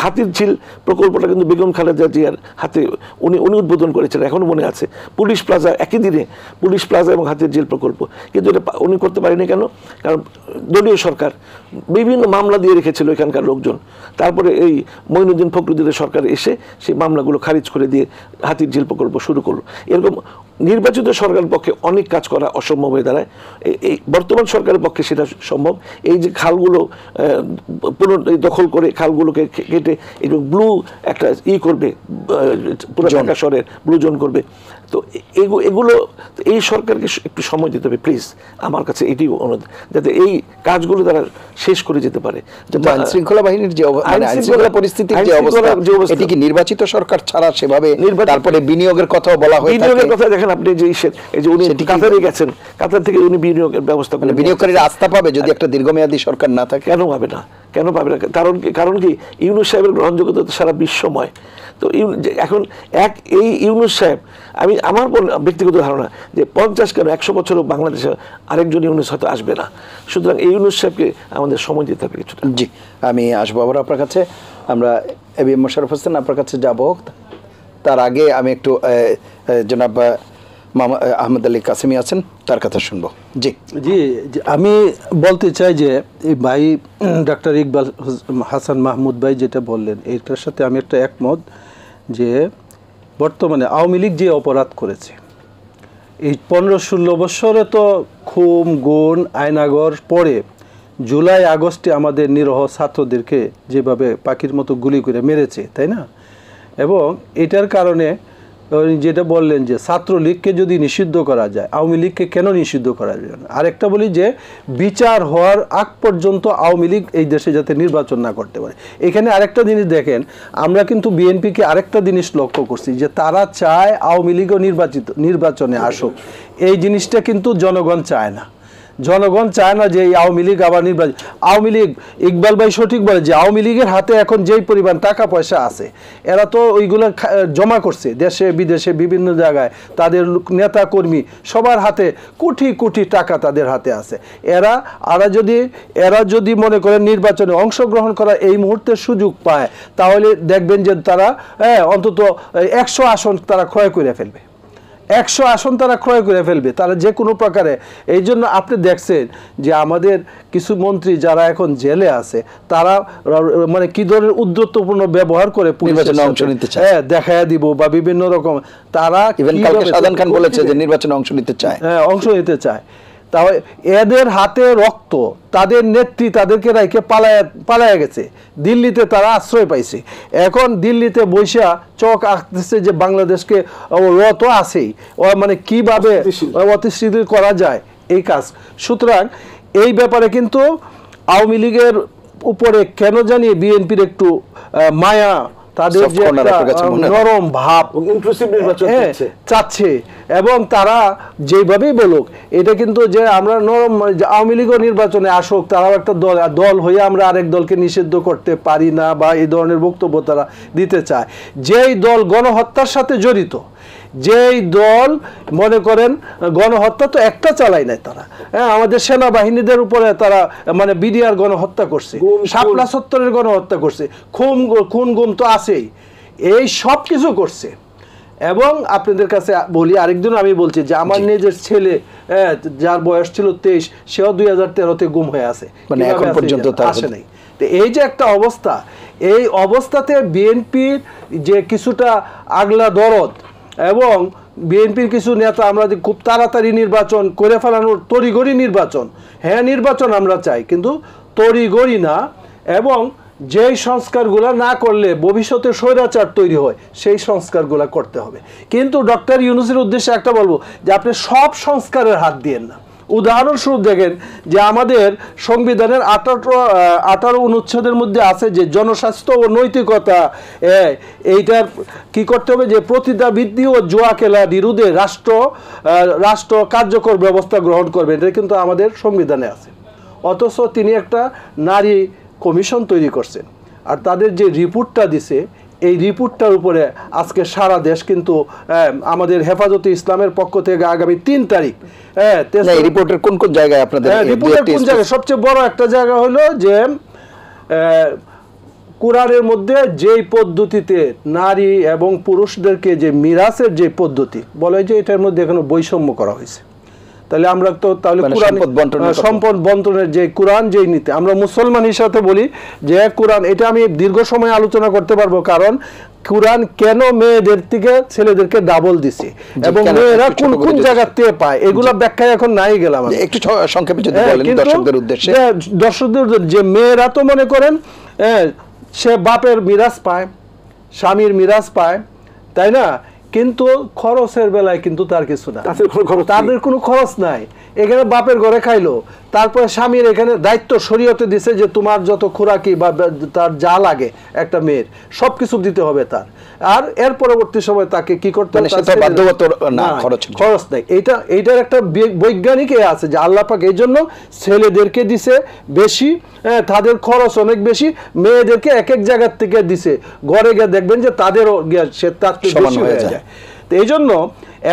হাতির ঝিল প্রকল্পটা কিন্তু বেগম খালেদা জিয়ার হাতে উনি উদ্বোধন করেছেন, এখনো মনে আছে। পুলিশ প্লাজা, একই দিনে পুলিশ প্লাজা এবং হাতির ঝিল প্রকল্প, কিন্তু এটা উনি করতে পারেনি কেন? কারণ দলীয় সরকার বিভিন্ন মামলা দিয়ে রেখেছিল এখানকার লোকজন। তারপরে এই মঈনুদ্দিন ফখরুদ্দিনের সরকার এসে সেই মামলাগুলো খারিজ করে দিয়ে হাতির ঝিল প্রকল্প শুরু করলো। এরকম নির্বাচিত সরকারের পক্ষে অনেক কাজ করা অসম্ভব হয়ে দাঁড়ায়। এই বর্তমান সরকারের পক্ষে সেটা সম্ভব। এই যে খালগুলো দখল করে, খালগুলোকে কেটে এবং ব্লু একটা করবে, পুরো ঢাকা শহরের ব্লু জোন করবে। তো এগুলো এই সরকারকে একটু সময় দিতে হবে প্লিজ, আমার কাছে এটি অনুরোধ, যাতে এই কাজগুলো তারা শেষ করে যেতে পারে। আইন শৃঙ্খলা বাহিনীর যে পরিস্থিতির যে অবস্থা, এটি কি নির্বাচিত সরকার ছাড়া সেভাবে, তারপরে বিনিয়োগের কথাও বলা হয়। বিনিয়োগের কথা দেখেন আপনি, যে এই যে উনি কাতারে গেছেন, কাতার থেকে উনি বিনিয়োগের ব্যবস্থা করে, বিনিয়োগকারীরা আস্থা পাবে যদি একটা দীর্ঘমেয়াদী সরকার না থাকে? কেন পাবে না? কেন পাবে না? কারণ কি, ইউনূস সাহেবের গ্রহণযোগ্যতা তো সারা বিশ্বময়। তো এখন এই ইউনূস সাহেব, আমার ব্যক্তিগত ধারণা যে 50 কেন 100 বছরও বাংলাদেশে আরেকজন ইউনূস হয়তো আসবে না। সুতরাং এই ইউনূস সাহেবকে আমাদের সময় দিতে হবে কিছুটা। জি, আমি আসবো আবার আপনার কাছে। আমরা এবিএম মোশাররফ হোসেন আপনার কাছে যাব, তার আগে আমি একটু জনাব আহমদ আলী কাসেমি আছেন, তার কথা শুনবো। জি জি আমি বলতে চাই যে এই ভাই ডাক্তার ইকবাল হাসান মাহমুদ ভাই যেটা বললেন, এটার সাথে আমি একটা একমত যে বর্তমানে আওয়ামী লীগ যে অপরাধ করেছে, এই 15-16 বছরে তো খুন, গুণ, আয়নাগর পরে জুলাই আগস্টে আমাদের নিরহ ছাত্রদেরকে যেভাবে পাখির মতো গুলি করে মেরেছে, তাই না? এবং এটার কারণে যেটা বললেন যে ছাত্রলীগকে যদি নিষিদ্ধ করা যায়, আওয়ামী লীগকে কেন নিষিদ্ধ করা যায় না? আরেকটা বলি যে বিচার হওয়ার আগ পর্যন্ত আওয়ামী লীগ এই দেশে যাতে নির্বাচন না করতে পারে। এখানে আরেকটা জিনিস দেখেন, আমরা কিন্তু বিএনপিকে আরেকটা জিনিস লক্ষ্য করছি যে তারা চায় আওয়ামী লীগও নির্বাচনে আসুক। এই জিনিসটা কিন্তু জনগণ চায় না। জনগণ চায় না যে এই আওয়ামী লীগ আবার নির্বাচন। আওয়ামী লীগ, ইকবাল ভাই সঠিক বলে যে আওয়ামী লীগের হাতে এখন যেই পরিমাণ টাকা পয়সা আছে, এরা তো ওইগুলো জমা করছে দেশে বিদেশে বিভিন্ন জায়গায়, তাদের নেতা কর্মী সবার হাতে কোটি কোটি টাকা তাদের হাতে আছে। এরা যদি মনে করেন নির্বাচনে অংশগ্রহণ করার এই মুহূর্তে সুযোগ পায়, তাহলে দেখবেন যে তারা অন্তত 100 আসন তারা ক্রয় করে ফেলবে। 100 আসন তারা ক্রয় করে ফেলবে, তারা যে কোনো প্রকারে। এই জন্য আপনি দেখছেন যে আমাদের কিছু মন্ত্রী যারা এখন জেলে আছে তারা মানে কি ধরনের উদ্ধত্তপূর্ণ ব্যবহার করে নির্বাচনে অংশ নিতে চায়, দেখায়া দিব বা বিভিন্ন রকম তারা কালকে শাহজাহান খান বলেছে যে নির্বাচনে অংশ নিতে চায়, অংশ নিতে চায়। তাহলে এদের হাতে রক্ত, তাদের নেত্রী তাদেরকে রাইকে পালায়া গেছে, দিল্লিতে তারা আশ্রয় পাইছে। এখন দিল্লিতে বৈশা চোখ আঁকতেছে যে বাংলাদেশকে র তো আছেই, মানে কিভাবে অতিষ্ঠিত করা যায় এই কাজ। সুতরাং এই ব্যাপারে কিন্তু আওয়ামী লীগের উপরে কেন জানি বিএনপির একটু মায়া, তাদের যে নরম ভাব চাচ্ছে, এবং তারা যেভাবেই বলুক এটা কিন্তু যে আমরা নরম, আওয়ামী লীগও নির্বাচনে আসুক, তারাও একটা দল হয়ে আমরা আরেক দলকে নিষিদ্ধ করতে পারি না, বা এই ধরনের বক্তব্য তারা দিতে চায়। যেই দল গণহত্যার সাথে জড়িত, যেই দল মনে করেন গণহত্যা তো একটা চালাই নাই তারা, আমাদের সেনাবাহিনীদের উপরে তারা মানে বিডিআর গণহত্যা করছে, শাপলা চত্বরের গণহত্যা করছে, খুন গুম তো আছেই, এই সব কিছু করছে। এবং আপনাদের কাছে বলি, আরেকদিন আমি বলছি যে আমার নিজের ছেলে যার বয়স ছিল 23, সেও 2013-তে গুম হয়ে আছে, মানে এখন পর্যন্ত আসে নাই। তো এই যে একটা অবস্থা, এই অবস্থাতে বিএনপির যে কিছুটা আগলা দরদ এবং বিএনপির কিছু নেতা আমরা খুব তাড়াতাড়ি নির্বাচন করে ফেলানোর তড়িঘড়ি নির্বাচন, হ্যাঁ নির্বাচন আমরা চাই, কিন্তু তড়িঘড়ি না, এবং যেই সংস্কারগুলো না করলে ভবিষ্যতে স্বৈরাচার তৈরি হয় সেই সংস্কারগুলো করতে হবে। কিন্তু ডক্টর ইউনূসের উদ্দেশ্যে একটা বলবো যে আপনি সব সংস্কারের হাত দিয়েন না। উদাহরণস্বরূপ দেখেন যে আমাদের সংবিধানের 18 অনুচ্ছেদের মধ্যে আছে যে জনস্বাস্থ্য ও নৈতিকতা, এইটার কি করতে হবে যে প্রতিদ্বন্দ্বিতা ও জুয়া খেলা বিরুদ্ধে রাষ্ট্র কার্যকর ব্যবস্থা গ্রহণ করবে, এটা কিন্তু আমাদের সংবিধানে আছে। অথচ তিনি একটা নারী কমিশন তৈরি করছেন, আর তাদের যে রিপোর্টটা দিছে এই রিপোর্টটার উপরে আজকে সারা দেশ কিন্তু আমাদের হেফাজতে ইসলামের পক্ষ থেকে আগামী 3 তারিখ রিপোর্টের কোন কোন জায়গায় আপনাদের রিপোর্টের কোন জায়গায় সবচেয়ে বড় একটা জায়গা হলো যে কোরআনের মধ্যে যেই পদ্ধতিতে নারী এবং পুরুষদেরকে যে মিরাসের যে পদ্ধতি বলে যে এটার মধ্যে এখনো বৈষম্য করা হয়েছে। তাহলে আমরা তো তাহলে সম্পদ বন্টনের যে কোরআন যেই নীতি, আমরা মুসলমান হিসাবে বলি যে কোরআন, এটা আমি দীর্ঘ সময় আলোচনা করতে পারবো, কারণ কোরআন কেন মেয়েদের থেকে ছেলেদেরকে ডাবল দিছে এবং মেয়েরা কোন কোন জায়গাতে পায় এগুলো ব্যাখ্যায় এখন নাই গেলাম, একটু সংক্ষেপে যদি বলেন দর্শকদের উদ্দেশ্যে। দর্শকদের যে মেয়েরা তো মনে করেন সে বাপের মিরাস পায়, স্বামীর মিরাস পায়, তাই না, কিন্তু খরচের বেলায় কিন্তু তার কিছু না, তাদের কোনো খরচ নাই। এখানে বাপের ঘরে খাইলো, তারপরে স্বামীর এখানে দায়িত্ব শরীয়তে দিছে যে তোমার যত খোরাকি বা তার যা লাগে একটা মেয়ের সবকিছু দিতে হবে তার, আর এর পরবর্তী সময় তাকে কি করতে হবে, খরচ নাই। এইটার একটা বৈজ্ঞানিক আছে যে আল্লাহ পাক এই জন্য ছেলেদেরকে দিছে বেশি, তাদের খরচ অনেক বেশি, মেয়েদেরকে এক এক জায়গার থেকে দিছে, ঘরে গিয়ে দেখবেন যে তাদেরও সে তার বেশি হয়ে যায়। তো এই জন্য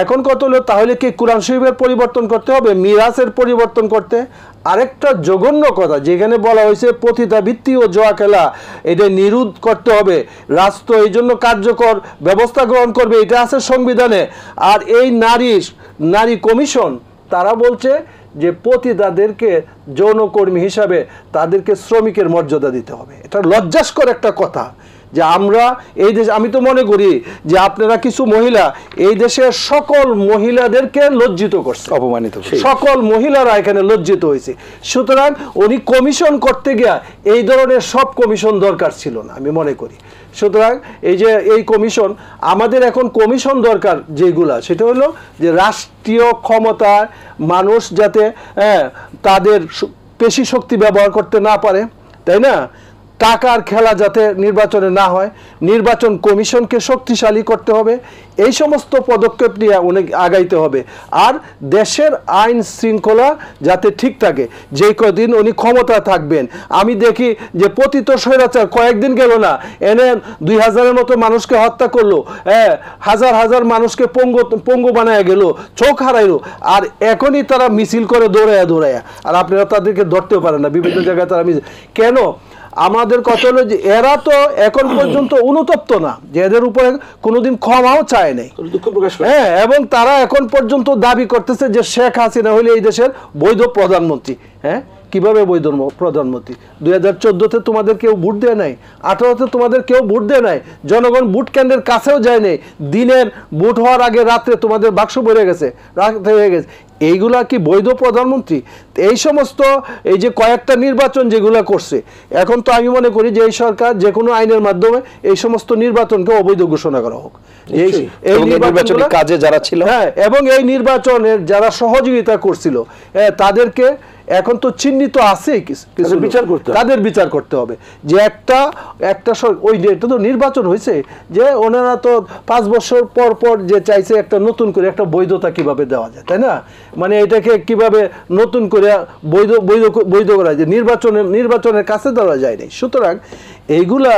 এখন কত হলো, তাহলে কি কোরআন শরীফের পরিবর্তন করতে হবে, মিরাসের পরিবর্তন করতে? আরেকটা জঘন্য কথা যেখানে বলা হয়েছে পতিতাবৃত্তি ও জুয়া খেলা, এটা নিরোধ করতে হবে, রাষ্ট্র এই জন্য কার্যকর ব্যবস্থা গ্রহণ করবে, এটা আছে সংবিধানে। আর এই নারী কমিশন তারা বলছে যে পতিতাদেরকে যৌনকর্মী হিসাবে তাদেরকে শ্রমিকের মর্যাদা দিতে হবে। এটা লজ্জাস্কর একটা কথা যে আমরা এই দেশ, আমি তো মনে করি যে আপনারা কিছু মহিলা এই দেশের সকল মহিলাদেরকে লজ্জিত করছে, অপমানিত, সকল মহিলারা এখানে লজ্জিত হয়েছে। সুতরাং উনি কমিশন করতে গিয়া এই ধরনের সব কমিশন দরকার ছিল না আমি মনে করি। সুতরাং এই যে এই কমিশন, আমাদের এখন কমিশন দরকার যেগুলা, সেটা হলো যে রাষ্ট্রীয় ক্ষমতায় মানুষ যাতে তাদের পেশি শক্তি ব্যবহার করতে না পারে, তাই না, টাকার খেলা যাতে নির্বাচনে না হয়, নির্বাচন কমিশনকে শক্তিশালী করতে হবে, এই সমস্ত পদক্ষেপ নিয়ে অনেক আগাইতে হবে। আর দেশের আইন শৃঙ্খলা যাতে ঠিক থাকে, যে কদিন উনি ক্ষমতা থাকবেন। আমি দেখি যে পতিত স্বৈরাচার কয়েকদিন গেল না, এনে 2000-এর মতো মানুষকে হত্যা করলো, হাজার হাজার মানুষকে পঙ্গু বানায় গেল, চোখ হারাইলো, আর এখনই তারা মিছিল করে দৌড়ায়া, আর আপনারা তাদেরকে ধরতেও পারেন না, বিভিন্ন জায়গায় তারা মিছিল কেন? আমাদের কথা হলো যে এরা তো এখন পর্যন্ত অনুতপ্ত না, যে এদের উপরে কোনোদিন ক্ষমাও চায় পায় নাই। দুঃখ প্রকাশ করে। হ্যাঁ, এবং তারা এখন পর্যন্ত দাবি করতেছে যে শেখ হাসিনা হলে এই দেশের বৈধ প্রধানমন্ত্রী। হ্যাঁ, কিভাবে বৈধ প্রধানমন্ত্রী? 2014-তে তোমাদের কেউ ভোট দেয় নাই, 18-তে তোমাদের কেউ ভোট দেয় নাই, জনগণ ভোট কেন্দ্রের কাছেও যায় নাই, দিনের ভোট হওয়ার আগে রাত্রে তোমাদের বাক্স ভরে গেছে, রাতে হয়ে গেছে। এইগুলা কি বৈধ প্রধানমন্ত্রী? এই সমস্ত এই যে কয়েকটা নির্বাচন যেগুলো করছে, এখন তো আমি মনে করি যে এই সরকার যে কোনো আইনের মাধ্যমে এই সমস্ত নির্বাচনকে অবৈধ ঘোষণা করা হোক। এই নির্বাচনী কাজে যারা ছিল, হ্যাঁ, এবং এই নির্বাচনের যারা সহযোগিতা করছিল তাদেরকে এখন তো চিহ্নিত আছে, তাদের বিচার করতে হবে। যে একটা ওই এটা তো নির্বাচন হয়েছে, যে ওনারা তো 5 বছর পর পর যে চাইছে একটা নতুন করে একটা বৈধতা কিভাবে দেওয়া যায়, তাই না? মানে এটাকে কিভাবে নতুন করে বৈধ করা যায়, নির্বাচনের কাছে দেওয়া যায় নাই। সুতরাং এইগুলা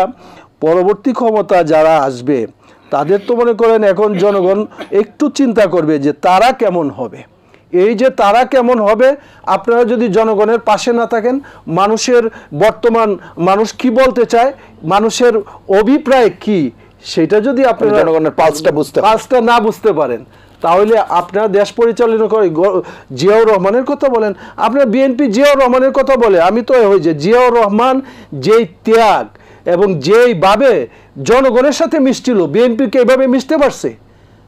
পরবর্তী ক্ষমতা যারা আসবে তাদের তো মনে করেন এখন জনগণ একটু চিন্তা করবে যে তারা কেমন হবে। এই যে তারা কেমন হবে, আপনারা যদি জনগণের পাশে না থাকেন, মানুষের বর্তমান মানুষ কি বলতে চায়, মানুষের অভিপ্রায় কি, সেটা যদি আপনারা জনগণের পালসটা না বুঝতে পারেন, তাহলে আপনারা দেশ পরিচালনা করে জিয়াউর রহমানের কথা বলেন, আপনার বিএনপি জিয়াউর রহমানের কথা বলে, আমি তো ওই যে জিয়াউর রহমান যেই ত্যাগ এবং যেইভাবে জনগণের সাথে মিশছিল, বিএনপিকে এইভাবে মিশতে পারছে।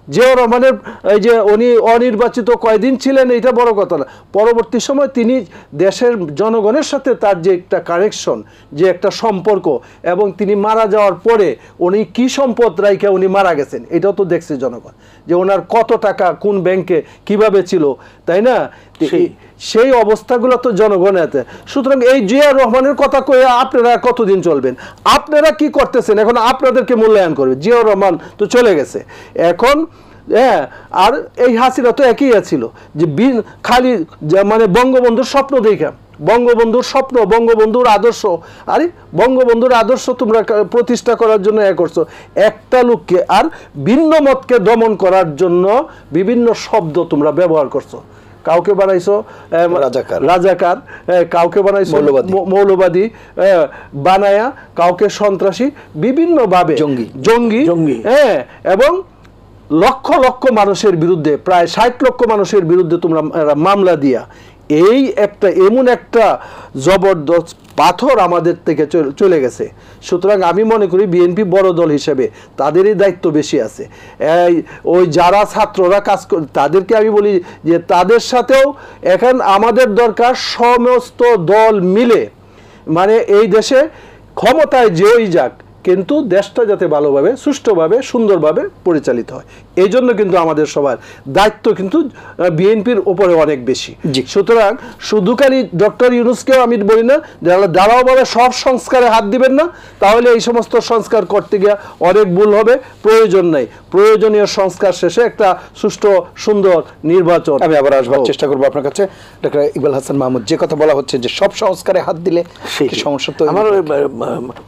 জিয়াউর রহমানের এই যে উনি অনির্বাচিত কয়দিন ছিলেন এটা বড় কথা না, পরবর্তী সময় তিনি দেশের জনগণের সাথে তার যে একটা কানেকশন, যে একটা সম্পর্ক, এবং তিনি মারা যাওয়ার পরে উনি কি সম্পদ রাইখা উনি মারা গেছেন এটাও তো দেখছে জনগণ, যে ওনার কত টাকা কোন ব্যাংকে কিভাবে ছিল, তাই না? সেই অবস্থাগুলো তো জনগণ আছে। সুতরাং এই জিয়াউর রহমানের কথা কয়ে আপনারা কতদিন চলবেন? আপনারা কি করতেছেন এখন? আপনাদেরকে মূল্যায়ন করবে। জিয়াউর রহমান তো চলে গেছে, এখন হ্যাঁ, আর এই হাসিনা তো একই ছিল, যে খালি মানে বঙ্গবন্ধুর স্বপ্ন দেখা, বঙ্গবন্ধুর স্বপ্ন, বঙ্গবন্ধুর আদর্শ। আরে বঙ্গবন্ধুর আদর্শ তোমরা প্রতিষ্ঠা করার জন্য করছো একটা লোককে, আর ভিন্ন মতকে দমন করার জন্য বিভিন্ন শব্দ তোমরা ব্যবহার করছো। কাউকে বানাইছো রাজাকার, কাউকে বানাইছো মৌলবাদী বানায়া, কাউকে সন্ত্রাসী, বিভিন্নভাবে জঙ্গি, হ্যাঁ, এবং লক্ষ লক্ষ মানুষের বিরুদ্ধে, প্রায় 60 লক্ষ মানুষের বিরুদ্ধে তোমরা মামলা দিয়া এই একটা এমন একটা জবরদস্ত পাথর আমাদের থেকে চলে গেছে। সুতরাং আমি মনে করি বিএনপি বড় দল হিসেবে তাদেরই দায়িত্ব বেশি আছে। ওই যারা ছাত্ররা কাজ করে তাদেরকে আমি বলি যে তাদের সাথেও এখন আমাদের দরকার সমস্ত দল মিলে, মানে এই দেশে ক্ষমতায় যেই যাক, কিন্তু দেশটা যাতে ভালোভাবে, সুষ্ঠুভাবে, সুন্দরভাবে পরিচালিত হয়, এই জন্য কিন্তু আমাদের সবার দায়িত্ব কিন্তু বিএনপির উপরে অনেক বেশি। সুতরাং শুধু খালি ডক্টর ইউনূসকেও আমি বলি না দাঁড়াওভাবে সব সংস্কারে হাত দিবেন না, তাহলে এই সমস্ত সংস্কার করতে গিয়ে অনেক ভুল হবে, প্রয়োজন নাই। প্রয়োজনীয় সংস্কার শেষে একটা সুষ্ঠু সুন্দর নির্বাচন। আমি আবার আসবার চেষ্টা করবো আপনার কাছে। ডক্টর ইকবাল হাসান মাহমুদ, যে কথা বলা হচ্ছে যে সব সংস্কারে হাত দিলে সেই সমস্যা, তো আমার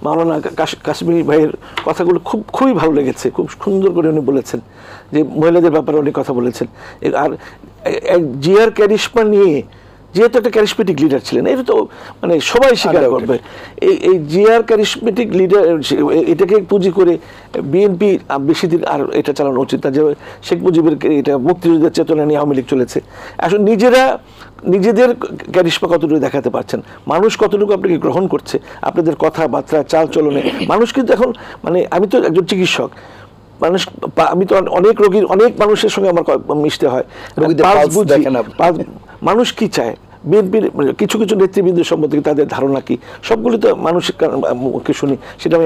মাওলানা কাশ্মীর ভাইয়ের কথাগুলো খুবই ভালো লেগেছে, খুব সুন্দর করে উনি বলেছেন, যে মহিলাদের ব্যাপারে অনেক কথা বলেছেন। আর জিয়ার ক্যারিশমা নিয়ে, যেহেতু একটা ক্যারিশমেটিক লিডার ছিলেন, এটা তো মানে সবাই স্বীকার করবে, এই জিয়ার ক্যারিশমেটিক লিডার, এটাকে পুঁজি করে বিএনপি বেশি দিন আর এটা চালানো উচিত না। যে শেখ মুজিবের এটা মুক্তিযুদ্ধের চেতনা নিয়ে আওয়ামী লীগ চলেছে, আসলে নিজেদের ক্যারিশমা কতটুকু দেখাতে পারছেন, মানুষ কতটুকু আপনাকে গ্রহণ করছে, আপনাদের কথাবার্তা, চাল চলনে। মানুষ কিন্তু এখন, মানে আমি তো একজন চিকিৎসক, আমি তো অনেক রোগীর, অনেক মানুষের সঙ্গে আমার মিশতে হয়, মানুষ কি চায়, বিএনপির কিছু কিছু নেতৃবৃন্দ সম্বন্ধে তাদের ধারণা কি, সবগুলি তো মানুষকে শুনি, সেটা আমি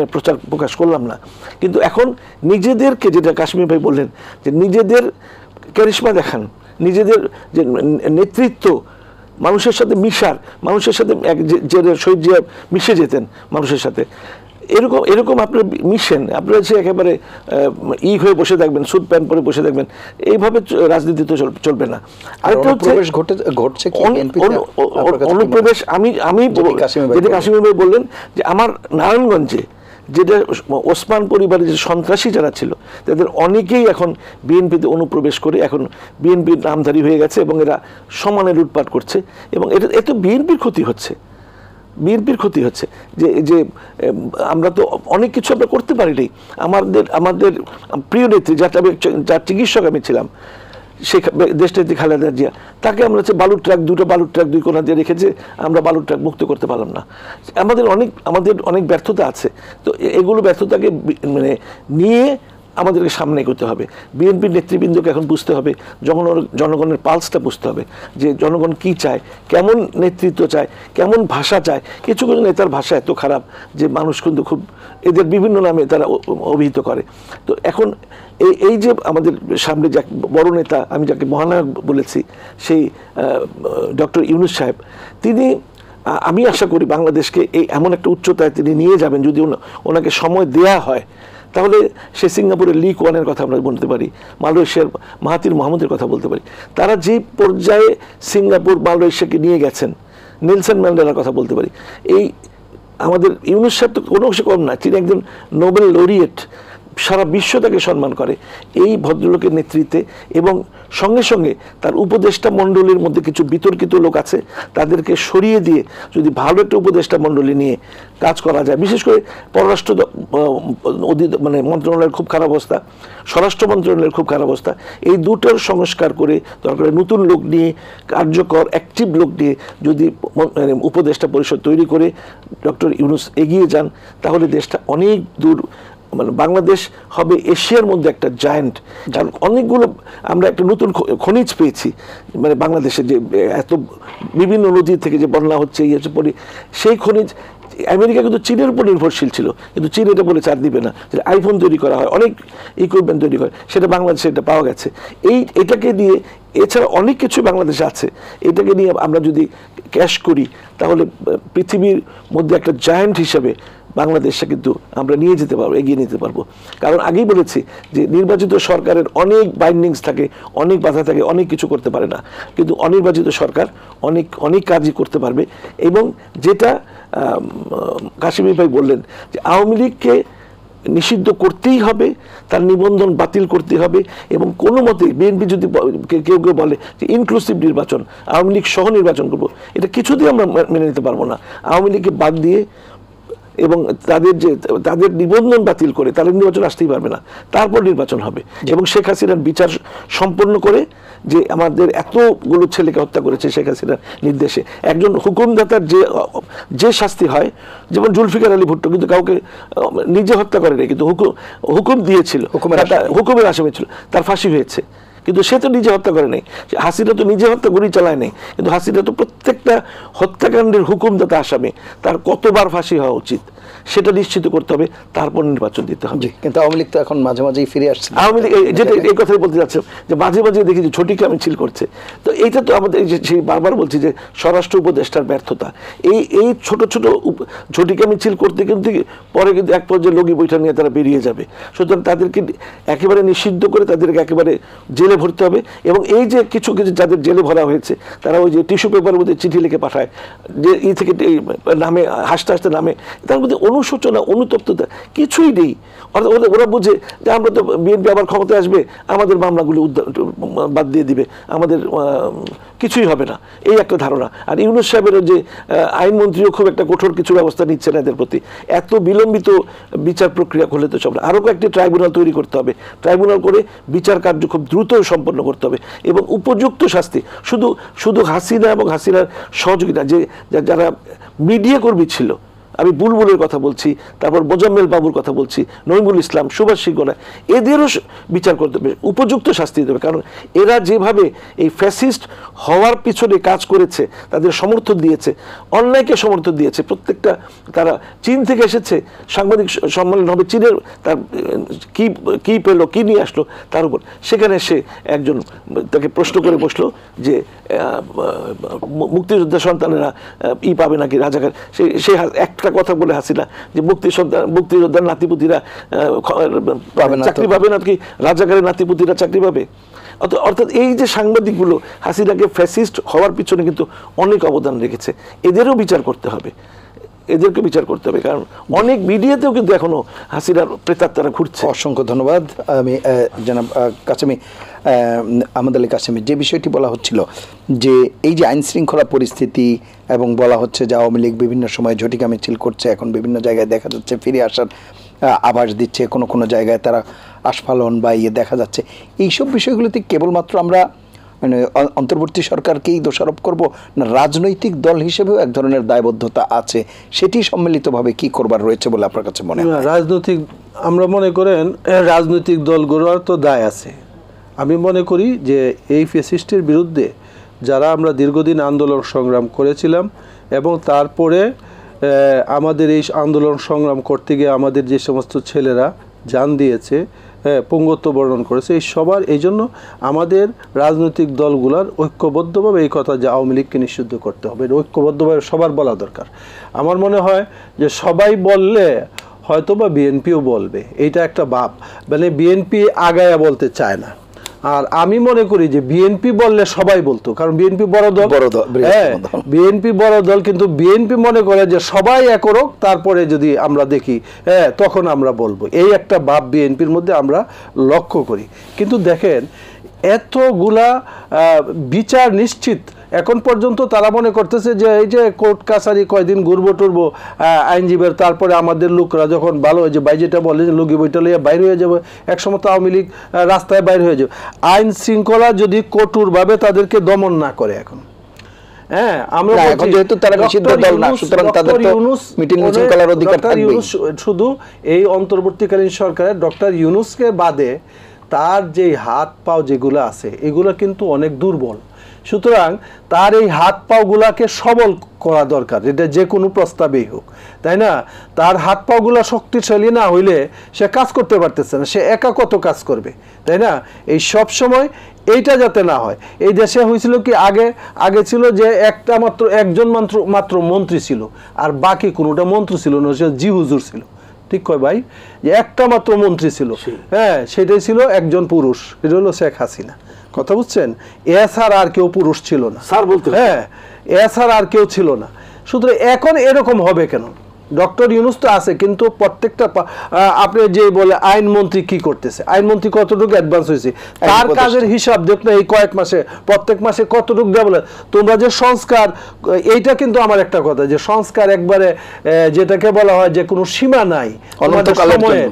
প্রকাশ করলাম না। কিন্তু এখন নিজেদেরকে, যেটা কাশ্মীর ভাই বললেন, যে নিজেদের ক্যারিশমা দেখান, নিজেদের যে নেতৃত্ব, মানুষের সাথে মিশার, মানুষের সাথে শহীদ জিয়া মিশে যেতেন মানুষের সাথে, এরকম আপনারা মিশেন, আপনারা যে একেবারে হয়ে বসে থাকবেন, স্যুট প্যান্ট পরে বসে থাকবেন, এইভাবে রাজনীতি তো চলবে না। আরেকটা ঘটছে অনুপ্রবেশ, আমি যেটা কাশিম ভাই বললেন, যে আমার নারায়ণগঞ্জে যেটা ওসমান পরিবারের যে সন্ত্রাসী যারা ছিল, তাদের অনেকেই এখন বিএনপিতে অনুপ্রবেশ করে এখন বিএনপির নামধারী হয়ে গেছে, এবং এরা সমানে লুটপাট করছে, এবং এটা বিএনপির ক্ষতি হচ্ছে। বিএনপির ক্ষতি হচ্ছে যে যে আমরা তো অনেক কিছু আমরা করতে পারিনি। আমাদের প্রিয় নেত্রী, যার চিকিৎসক আমি ছিলাম, দেশনেত্রী খালেদা জিয়া, তাকে আমরা হচ্ছে দুটো বালুর ট্রাক 2 কোণা দিয়ে রেখেছে, আমরা বালুর ট্রাক মুক্ত করতে পারলাম না। আমাদের অনেক ব্যর্থতা আছে। তো এগুলো ব্যর্থতাকে মানে নিয়ে আমাদেরকে সামনে এগোতে হবে। বিএনপির নেতৃবৃন্দকে এখন বুঝতে হবে, জনগণের পালসটা বুঝতে হবে, যে জনগণ কি চায়, কেমন নেতৃত্ব চায়, কেমন ভাষা চায়। কিছু কিছু নেতার ভাষা এত খারাপ যে মানুষ কিন্তু খুব এদের বিভিন্ন নামে তারা অভিহিত করে। তো এখন এই যে আমাদের সামনে যে বড় নেতা, আমি যাকে মহানায়ক বলেছি, সেই ডক্টর ইউনূস সাহেব, তিনি, আমি আশা করি বাংলাদেশকে এই এমন একটা উচ্চতায় তিনি নিয়ে যাবেন, যদি ওনাকে সময় দেয়া হয়। তাহলে সে সিঙ্গাপুরের লি কোয়ানের কথা আমরা বলতে পারি, মালয়েশিয়ার মাহাতির মোহাম্মদের কথা বলতে পারি। তারা যে পর্যায়ে সিঙ্গাপুর মালয়েশিয়াকে নিয়ে গেছেন, নেলসন ম্যান্ডেলার কথা বলতে পারি। এই আমাদের ইউনূস সাহেব তো কোনো অংশে কম না, তিনি একজন নোবেল লরিয়েট, সারা বিশ্ব তাকে সম্মান করে এই ভদ্রলোকের নেতৃত্বে। এবং সঙ্গে সঙ্গে তার উপদেষ্টা মণ্ডলীর মধ্যে কিছু বিতর্কিত লোক আছে, তাদেরকে সরিয়ে দিয়ে যদি ভালো একটা উপদেষ্টা মণ্ডলী নিয়ে কাজ করা যায়, বিশেষ করে পররাষ্ট্র মানে মন্ত্রণালয়ের খুব খারাপ অবস্থা, স্বরাষ্ট্র মন্ত্রণালয়ের খুব খারাপ অবস্থা, এই দুটোর সংস্কার করে দরকার নতুন লোক নিয়ে, কার্যকর অ্যাক্টিভ লোক নিয়ে যদি উপদেষ্টা পরিষদ তৈরি করে ডক্টর ইউনূস এগিয়ে যান, তাহলে দেশটা অনেক দূর, মানে বাংলাদেশ হবে এশিয়ার মধ্যে একটা জায়ান্ট। কারণ অনেকগুলো আমরা একটা নতুন খনিজ পেয়েছি, মানে বাংলাদেশে যে এত বিভিন্ন নদী থেকে যে বন্যা হচ্ছে, সেই খনিজ আমেরিকা কিন্তু চীনের উপর নির্ভরশীল ছিল, কিন্তু চীন এটা বলে চার দিবে না। যে আইফোন তৈরি করা হয়, অনেক ইকুইপমেন্ট তৈরি করে, সেটা বাংলাদেশে এটা পাওয়া গেছে। এটাকে দিয়ে, এছাড়া অনেক কিছু বাংলাদেশে আছে, এটাকে নিয়ে আমরা যদি ক্যাশ করি, তাহলে পৃথিবীর মধ্যে একটা জায়ান্ট হিসাবে বাংলাদেশটা কিন্তু আমরা নিয়ে যেতে পারবো, এগিয়ে নিতে পারবো। কারণ আগেই বলেছি যে নির্বাচিত সরকারের অনেক বাইন্ডিংস থাকে, অনেক বাধা থাকে, অনেক কিছু করতে পারে না, কিন্তু অনির্বাচিত সরকার অনেক কাজই করতে পারবে। এবং যেটা কাশিম ভাই বললেন যে আওয়ামী লীগকে নিষিদ্ধ করতেই হবে, তার নিবন্ধন বাতিল করতে হবে। এবং কোনো মতে বিএনপি যদি কেউ বলে যে ইনক্লুসিভ নির্বাচন, আওয়ামী লীগ সহ নির্বাচন করবো, এটা কিছুতেই আমরা মেনে নিতে পারবো না। আওয়ামী লীগকে বাদ দিয়ে এবং তাদের নিবন্ধন বাতিল করে তাদের নির্বাচন আসতেই পারবে না, তারপর নির্বাচন হবে। এবং শেখ হাসিনার বিচার সম্পন্ন করে, যে আমাদের এতগুলো ছেলেকে হত্যা করেছে শেখ হাসিনার নির্দেশে, একজন হুকুমদাতার যে শাস্তি হয়, যেমন জুলফিকার আলী ভুট্টো কিন্তু কাউকে নিজে হত্যা করে নাই, কিন্তু হুকুম দিয়েছিল, হুকুমের আসামি ছিল, তার ফাঁসি হয়েছে, কিন্তু সে তো নিজে হত্যা করে নাই। হাসিনা তো নিজে হত্যা গুলি চালায় নাই, কিন্তু হাসিনা তো প্রত্যেকটা হত্যাকাণ্ডের হুকুমদাতা আসামি, তার কতবার ফাঁসি হওয়া উচিত সেটা নিশ্চিত করতে হবে, তারপর নির্বাচন দিতে হবে। কিন্তু আওয়ামী লীগ তো এখন মাঝে মাঝেই ফিরে আসছে। আওয়ামী লীগ যেটা এই কথাই বলতে যাচ্ছে, যে মাঝে মাঝে দেখি যে ঝটিকা মিছিল করছে। তো এইটা তো আমাদের সেই বারবার বলছি যে স্বরাষ্ট্র উপদেষ্টার ব্যর্থতা। এই ছোট ছোট ঝটিকা মিছিল করতে কিন্তু পরে কিন্তু এক পর্যায়ে লগি বৈঠা নিয়ে তারা বেরিয়ে যাবে। সুতরাং তাদেরকে একেবারে নিষিদ্ধ করে তাদেরকে একেবারে জেলে ভরতে হবে। এবং এই যে কিছু কিছু যাদের জেলে ভরা হয়েছে, তারা ওই যে টিস্যু পেপারের মধ্যে চিঠি লিখে পাঠায়, যে থেকে নামে হাসতে হাসতে নামে, তার মধ্যে অনুশোচনা, অনুতপ্ততা কিছুই নেই। অর্থাৎ ওরা বুঝে যে আমরা তো বিএনপি আবার ক্ষমতায় আসবে, আমাদের মামলাগুলো বাদ দিয়ে দিবে, আমাদের কিছুই হবে না, এই একটা ধারণা। আর ইউনূস সাহেবের যে আইনমন্ত্রীও খুব একটা কঠোর কিছু ব্যবস্থা নিচ্ছে না এদের প্রতি। এত বিলম্বিত বিচার প্রক্রিয়া করলে তো সব না, আরও কয়েকটি ট্রাইব্যুনাল তৈরি করতে হবে, ট্রাইব্যুনাল করে বিচার কার্য খুব দ্রুত সম্পন্ন করতে হবে এবং উপযুক্ত শাস্তি। শুধু হাসিনা এবং হাসিনার সহযোগিতা যারা মিডিয়া কর্মী ছিল, আমি বুলবুলের কথা বলছি, তারপর মোজাম্মেল বাবুর কথা বলছি, নইমুল ইসলাম, সুভাষ শিগোনা, এদেরও বিচার করতে হবে, উপযুক্ত শাস্তি দিতে হবে। কারণ এরা যেভাবে এই ফ্যাসিস্ট হওয়ার পিছনে কাজ করেছে, তাদের সমর্থন দিয়েছে, অন্যায়কে সমর্থন দিয়েছে প্রত্যেকটা। তারা চীন থেকে এসেছে, সাংবাদিক সম্মেলন হবে, চীনের তার কি পেলো, কি নিয়ে আসলো তার উপর, সেখানে সে একজন তাকে প্রশ্ন করে বসলো যে মুক্তিযোদ্ধা সন্তানেরা পাবে নাকি রাজাকার। সে একটা কথা বলে হাসিনা যে মুক্তিযোদ্ধার নাতিপুতিরা চাকরি পাবে নাকি রাজাকারের নাতিপুতিরা চাকরি পাবে। অর্থাৎ এই যে সাংবাদিকগুলো হাসিনাকে ফ্যাসিস্ট হওয়ার পিছনে কিন্তু অনেক অবদান রেখেছে, এদেরও বিচার করতে হবে। এদেরকে বিচার করতে হবে, কারণ অনেক মিডিয়াতেও কিন্তু এখনো হাসিনার প্রেতাত্মারা ঘুরছে। অসংখ্য ধন্যবাদ। আমি জনাব কাসেমি, আহমদ আলী কাসেমি, যে বিষয়টি বলা হচ্ছিল যে এই যে আইন শৃঙ্খলা পরিস্থিতি এবং বলা হচ্ছে যে আওয়ামী লীগ বিভিন্ন সময় ঝটিকা মিছিল করছে, এখন বিভিন্ন জায়গায় দেখা যাচ্ছে ফিরে আসার আভাস দিচ্ছে, কোনো কোনো জায়গায় তারা আস্ফালন বা দেখা যাচ্ছে, এইসব বিষয়গুলোতে কেবলমাত্র আমরা মানে অন্তর্বর্তী সরকারকেই দোষারোপ করব, না রাজনৈতিক দল হিসেবেও এক ধরনের দায়বদ্ধতা আছে, সেটি সম্মিলিতভাবে কি করবার রয়েছে বলে আপনার কাছে মনে হয়? রাজনৈতিক, আমরা মনে করেন রাজনৈতিক দলগুলোর তো দায় আছে। আমি মনে করি যে এই ফ্যাসিস্টের বিরুদ্ধে যারা আমরা দীর্ঘদিন আন্দোলন সংগ্রাম করেছিলাম এবং তারপরে আমাদের এই আন্দোলন সংগ্রাম করতে গিয়ে আমাদের যে সমস্ত ছেলেরা জান দিয়েছে, পঙ্গুত্ব বর্ণন করেছে, এই সবার এই জন্য আমাদের রাজনৈতিক দলগুলোর ঐক্যবদ্ধভাবে এই কথা যে আওয়ামী লীগকে নিষিদ্ধ করতে হবে, ঐক্যবদ্ধভাবে সবার বলা দরকার। আমার মনে হয় যে সবাই বললে হয়তো বা বিএনপিও বলবে, এইটা একটা ভাব, মানে বিএনপি আগায়া বলতে চায় না। আর আমি মনে করি যে বিএনপি বললে সবাই বলতো, কারণ বিএনপি বড় দল, হ্যাঁ বিএনপি বড় দল, কিন্তু বিএনপি মনে করে যে সবাই এক হোক, তারপরে যদি আমরা দেখি হ্যাঁ তখন আমরা বলবো, এই একটা ভাব বিএনপির মধ্যে আমরা লক্ষ্য করি। কিন্তু দেখেন এতগুলা বিচার নিশ্চিত, এখন পর্যন্ত তারা মনে করতেছে যে এই যে কোর্ট কাছারি কয়দিন ঘুরবো টুরবো আইনজীবীর, তারপরে আমাদের লোকরা যখন ভালো হয়ে যে ভাই যেটা বলে যে লোকি বইটা লইয়া বাইর হয়ে যাবে, একসময় তো আওয়ামী লীগ রাস্তায় বাইর হয়ে যাবে, আইন শৃঙ্খলা যদি কঠোরভাবে তাদেরকে দমন না করে। এখন হ্যাঁ আমরা এখন যেহেতু তারা নিষিদ্ধ দল না, সুতরাং তাদের তো মিটিং মিছিল করার অধিকার থাকবে। শুধু এই অন্তর্বর্তীকালীন সরকারের ডক্টর ইউনূসকে বাদে তার যে হাত পাও যেগুলো আছে এগুলো কিন্তু অনেক দুর্বল, সুতরাং তার এই হাত পাগুলাকে সবল করা দরকার, এটা যে কোনো প্রস্তাবেই হোক, তাই না? তার হাত পাগুলা শক্তিশালী না হইলে সে কাজ করতে পারতেছে না, সে একা কত কাজ করবে, তাই না? এই সব সময় এইটা যাতে না হয়। এই দেশে হয়েছিল কি আগে ছিল যে একজন মাত্র মন্ত্রী ছিল, আর বাকি কোনোটা মন্ত্রী ছিল না, সে জি হুজুর ছিল, ঠিক কয় ভাই, যে একটা মাত্র মন্ত্রী ছিল, হ্যাঁ সেটাই ছিল একজন পুরুষ, এটা হলো শেখ হাসিনা, কথা বুঝছেন? এছাড়া আর কেউ পুরুষ ছিল না, স্যার বলতে, হ্যাঁ এছাড়া আর কেউ ছিল না। সুতরাং এখন এরকম হবে কেন? ডক্টর ইউনূস তো আছে, কিন্তু প্রত্যেকটা আপনি যে বলে আইনমন্ত্রী কি করতেছে, আইনমন্ত্রী কতটুকু অ্যাডভান্স হয়েছে, তার কাজের হিসাব দেখুন এই কয়েক মাসে, প্রত্যেক মাসে কতটুকু ডেভেলপ। তোমরা যে সংস্কার, এইটা কিন্তু আমার একটা কথা যে সংস্কার একবারে যেটাকে বলা হয় যে কোনো সীমা নাই সময়ে,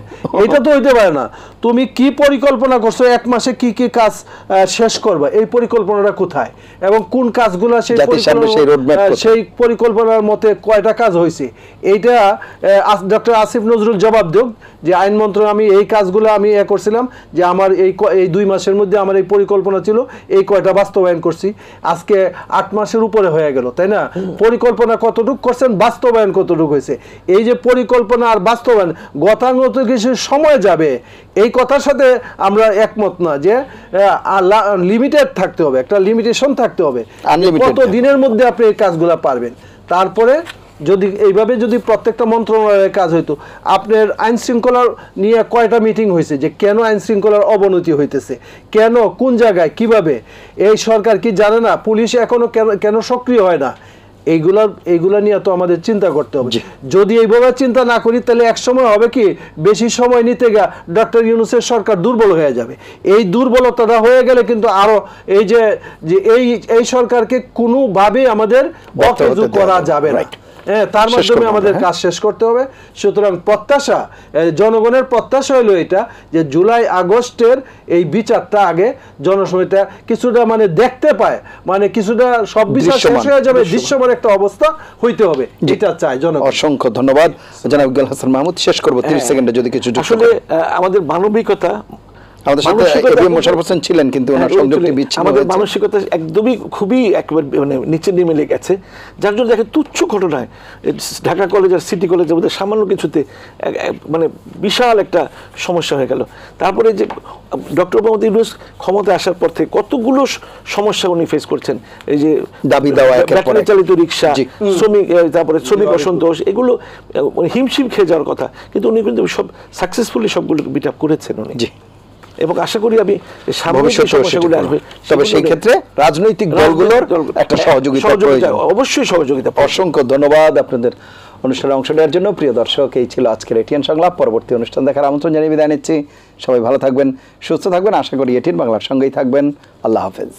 এটা তো হইতে পারে না। তুমি কি পরিকল্পনা করছো, এক মাসে কি কি কাজ শেষ করবা, এই পরিকল্পনাটা কোথায় এবং কোন কাজগুলো সেই পরিকল্পনার মতে কয়টা কাজ হয়েছে, এইটা ডক্টর আসিফ নজরুল জবাব দেব যে আইন মন্ত্রণালয় আমি এই কাজগুলো আমি করছিলাম, যে আমার এই 2 মাসের মধ্যে আমার এই পরিকল্পনা ছিল, এই কয়টা বাস্তবায়ন করছি, আজকে 8 মাসের উপরে হয়ে গেল, তাই না? পরিকল্পনা কতটুকু করছেন, বাস্তবায়ন কতটুকু হয়েছে, এই যে পরিকল্পনা আর বাস্তবায়ন গতানুগত কিছু সময় যাবে, এই কথার সাথে আমরা একমত না যে লিমিটেড থাকতে হবে, একটা লিমিটেশন থাকতে হবে, কত দিনের মধ্যে আপনি এই কাজগুলো পারবেন। তারপরে যদি এইভাবে যদি প্রত্যেকটা মন্ত্রণালয়ের কাজ হইতো, আপনার আইন শৃঙ্খলার নিয়ে কয়টা মিটিং হয়েছে, যে কেন আইন শৃঙ্খলার অবনতি হইতেছে, কেন, কোন জায়গায়, কিভাবে, এই সরকার কি জানে না? পুলিশ এখনো কেন সক্রিয় হয় না? এইগুলা নিয়ে তো আমাদের চিন্তা করতে হবে। যদি এইভাবে চিন্তা না করি তাহলে এক সময় হবে কি, বেশি সময় নিতে গিয়ে ডক্টর ইউনূসের সরকার দুর্বল হয়ে যাবে। এই দুর্বলতাটা হয়ে গেলে কিন্তু আরো এই যে এই সরকারকে কোনোভাবেই আমাদের অকেজু করা যাবে না, তার মাধ্যমে আমাদের কাজ শেষ করতে হবে। সুতরাং প্রত্যাশা, জনগণের প্রত্যাশা হলো এটা যে জুলাই আগস্টের এই বিচারটা আগে জনসময়টা কিছুটা মানে দেখতে পায়, মানে কিছুটা সব বিচার শেষ হয়ে যাবে, দৃশ্যমান একটা অবস্থা হইতে হবে, এটা চাই জনগণ। অসংখ্য ধন্যবাদ জনাব ইকবাল হাসান মাহমুদ। শেষ করব 30 সেকেন্ডে যদি কিছু। আসলে আমাদের মানবিকতা, আমাদের সাথে এবিএম মোশাররফ হোসেন ছিলেন কিন্তু ওনার সংযোগটি বিচ্ছিন্ন হয়েছে। আমাদের মানসিকতা একদমই খুবই একবার মানে নিচে নেমে গেছে, যার জন্য দেখে তুচ্ছ ঘটনায় ঢাকা কলেজ আর সিটি কলেজের মধ্যে সামান্য কিছুতে মানে বিশাল একটা সমস্যা হয়ে গেল। তারপরে যে ডক্টর মোহাম্মদ ইউনূস ক্ষমতায় আসার পর থেকে কতগুলো সমস্যা উনি ফেস করছেন, এই যে দাবি দেওয়া, ব্যাটারি চালিত রিক্সা, শ্রমিক, তারপরে শ্রমিক অসন্তোষ, এগুলো হিমশিম খেয়ে যাওয়ার কথা, কিন্তু উনি কিন্তু সব সাকসেসফুলি সবগুলো বিট আপ করেছেন উনি, এবং আশা করি আমি সমস্যাগুলো আসবে, তবে সেই ক্ষেত্রে রাজনৈতিক দলগুলোর একটা সহযোগিতা, অবশ্যই সহযোগিতা। অসংখ্য ধন্যবাদ আপনাদের অনুষ্ঠানে অংশ নেওয়ার জন্য। প্রিয় দর্শক, এই ছিল আজকের এটিএন সংলাপ। পরবর্তী অনুষ্ঠান দেখার আমন্ত্রণ জানিয়ে বিদায় নিচ্ছি। সবাই ভালো থাকবেন, সুস্থ থাকবেন, আশা করি এটিএন বাংলার সঙ্গেই থাকবেন। আল্লাহ হাফেজ।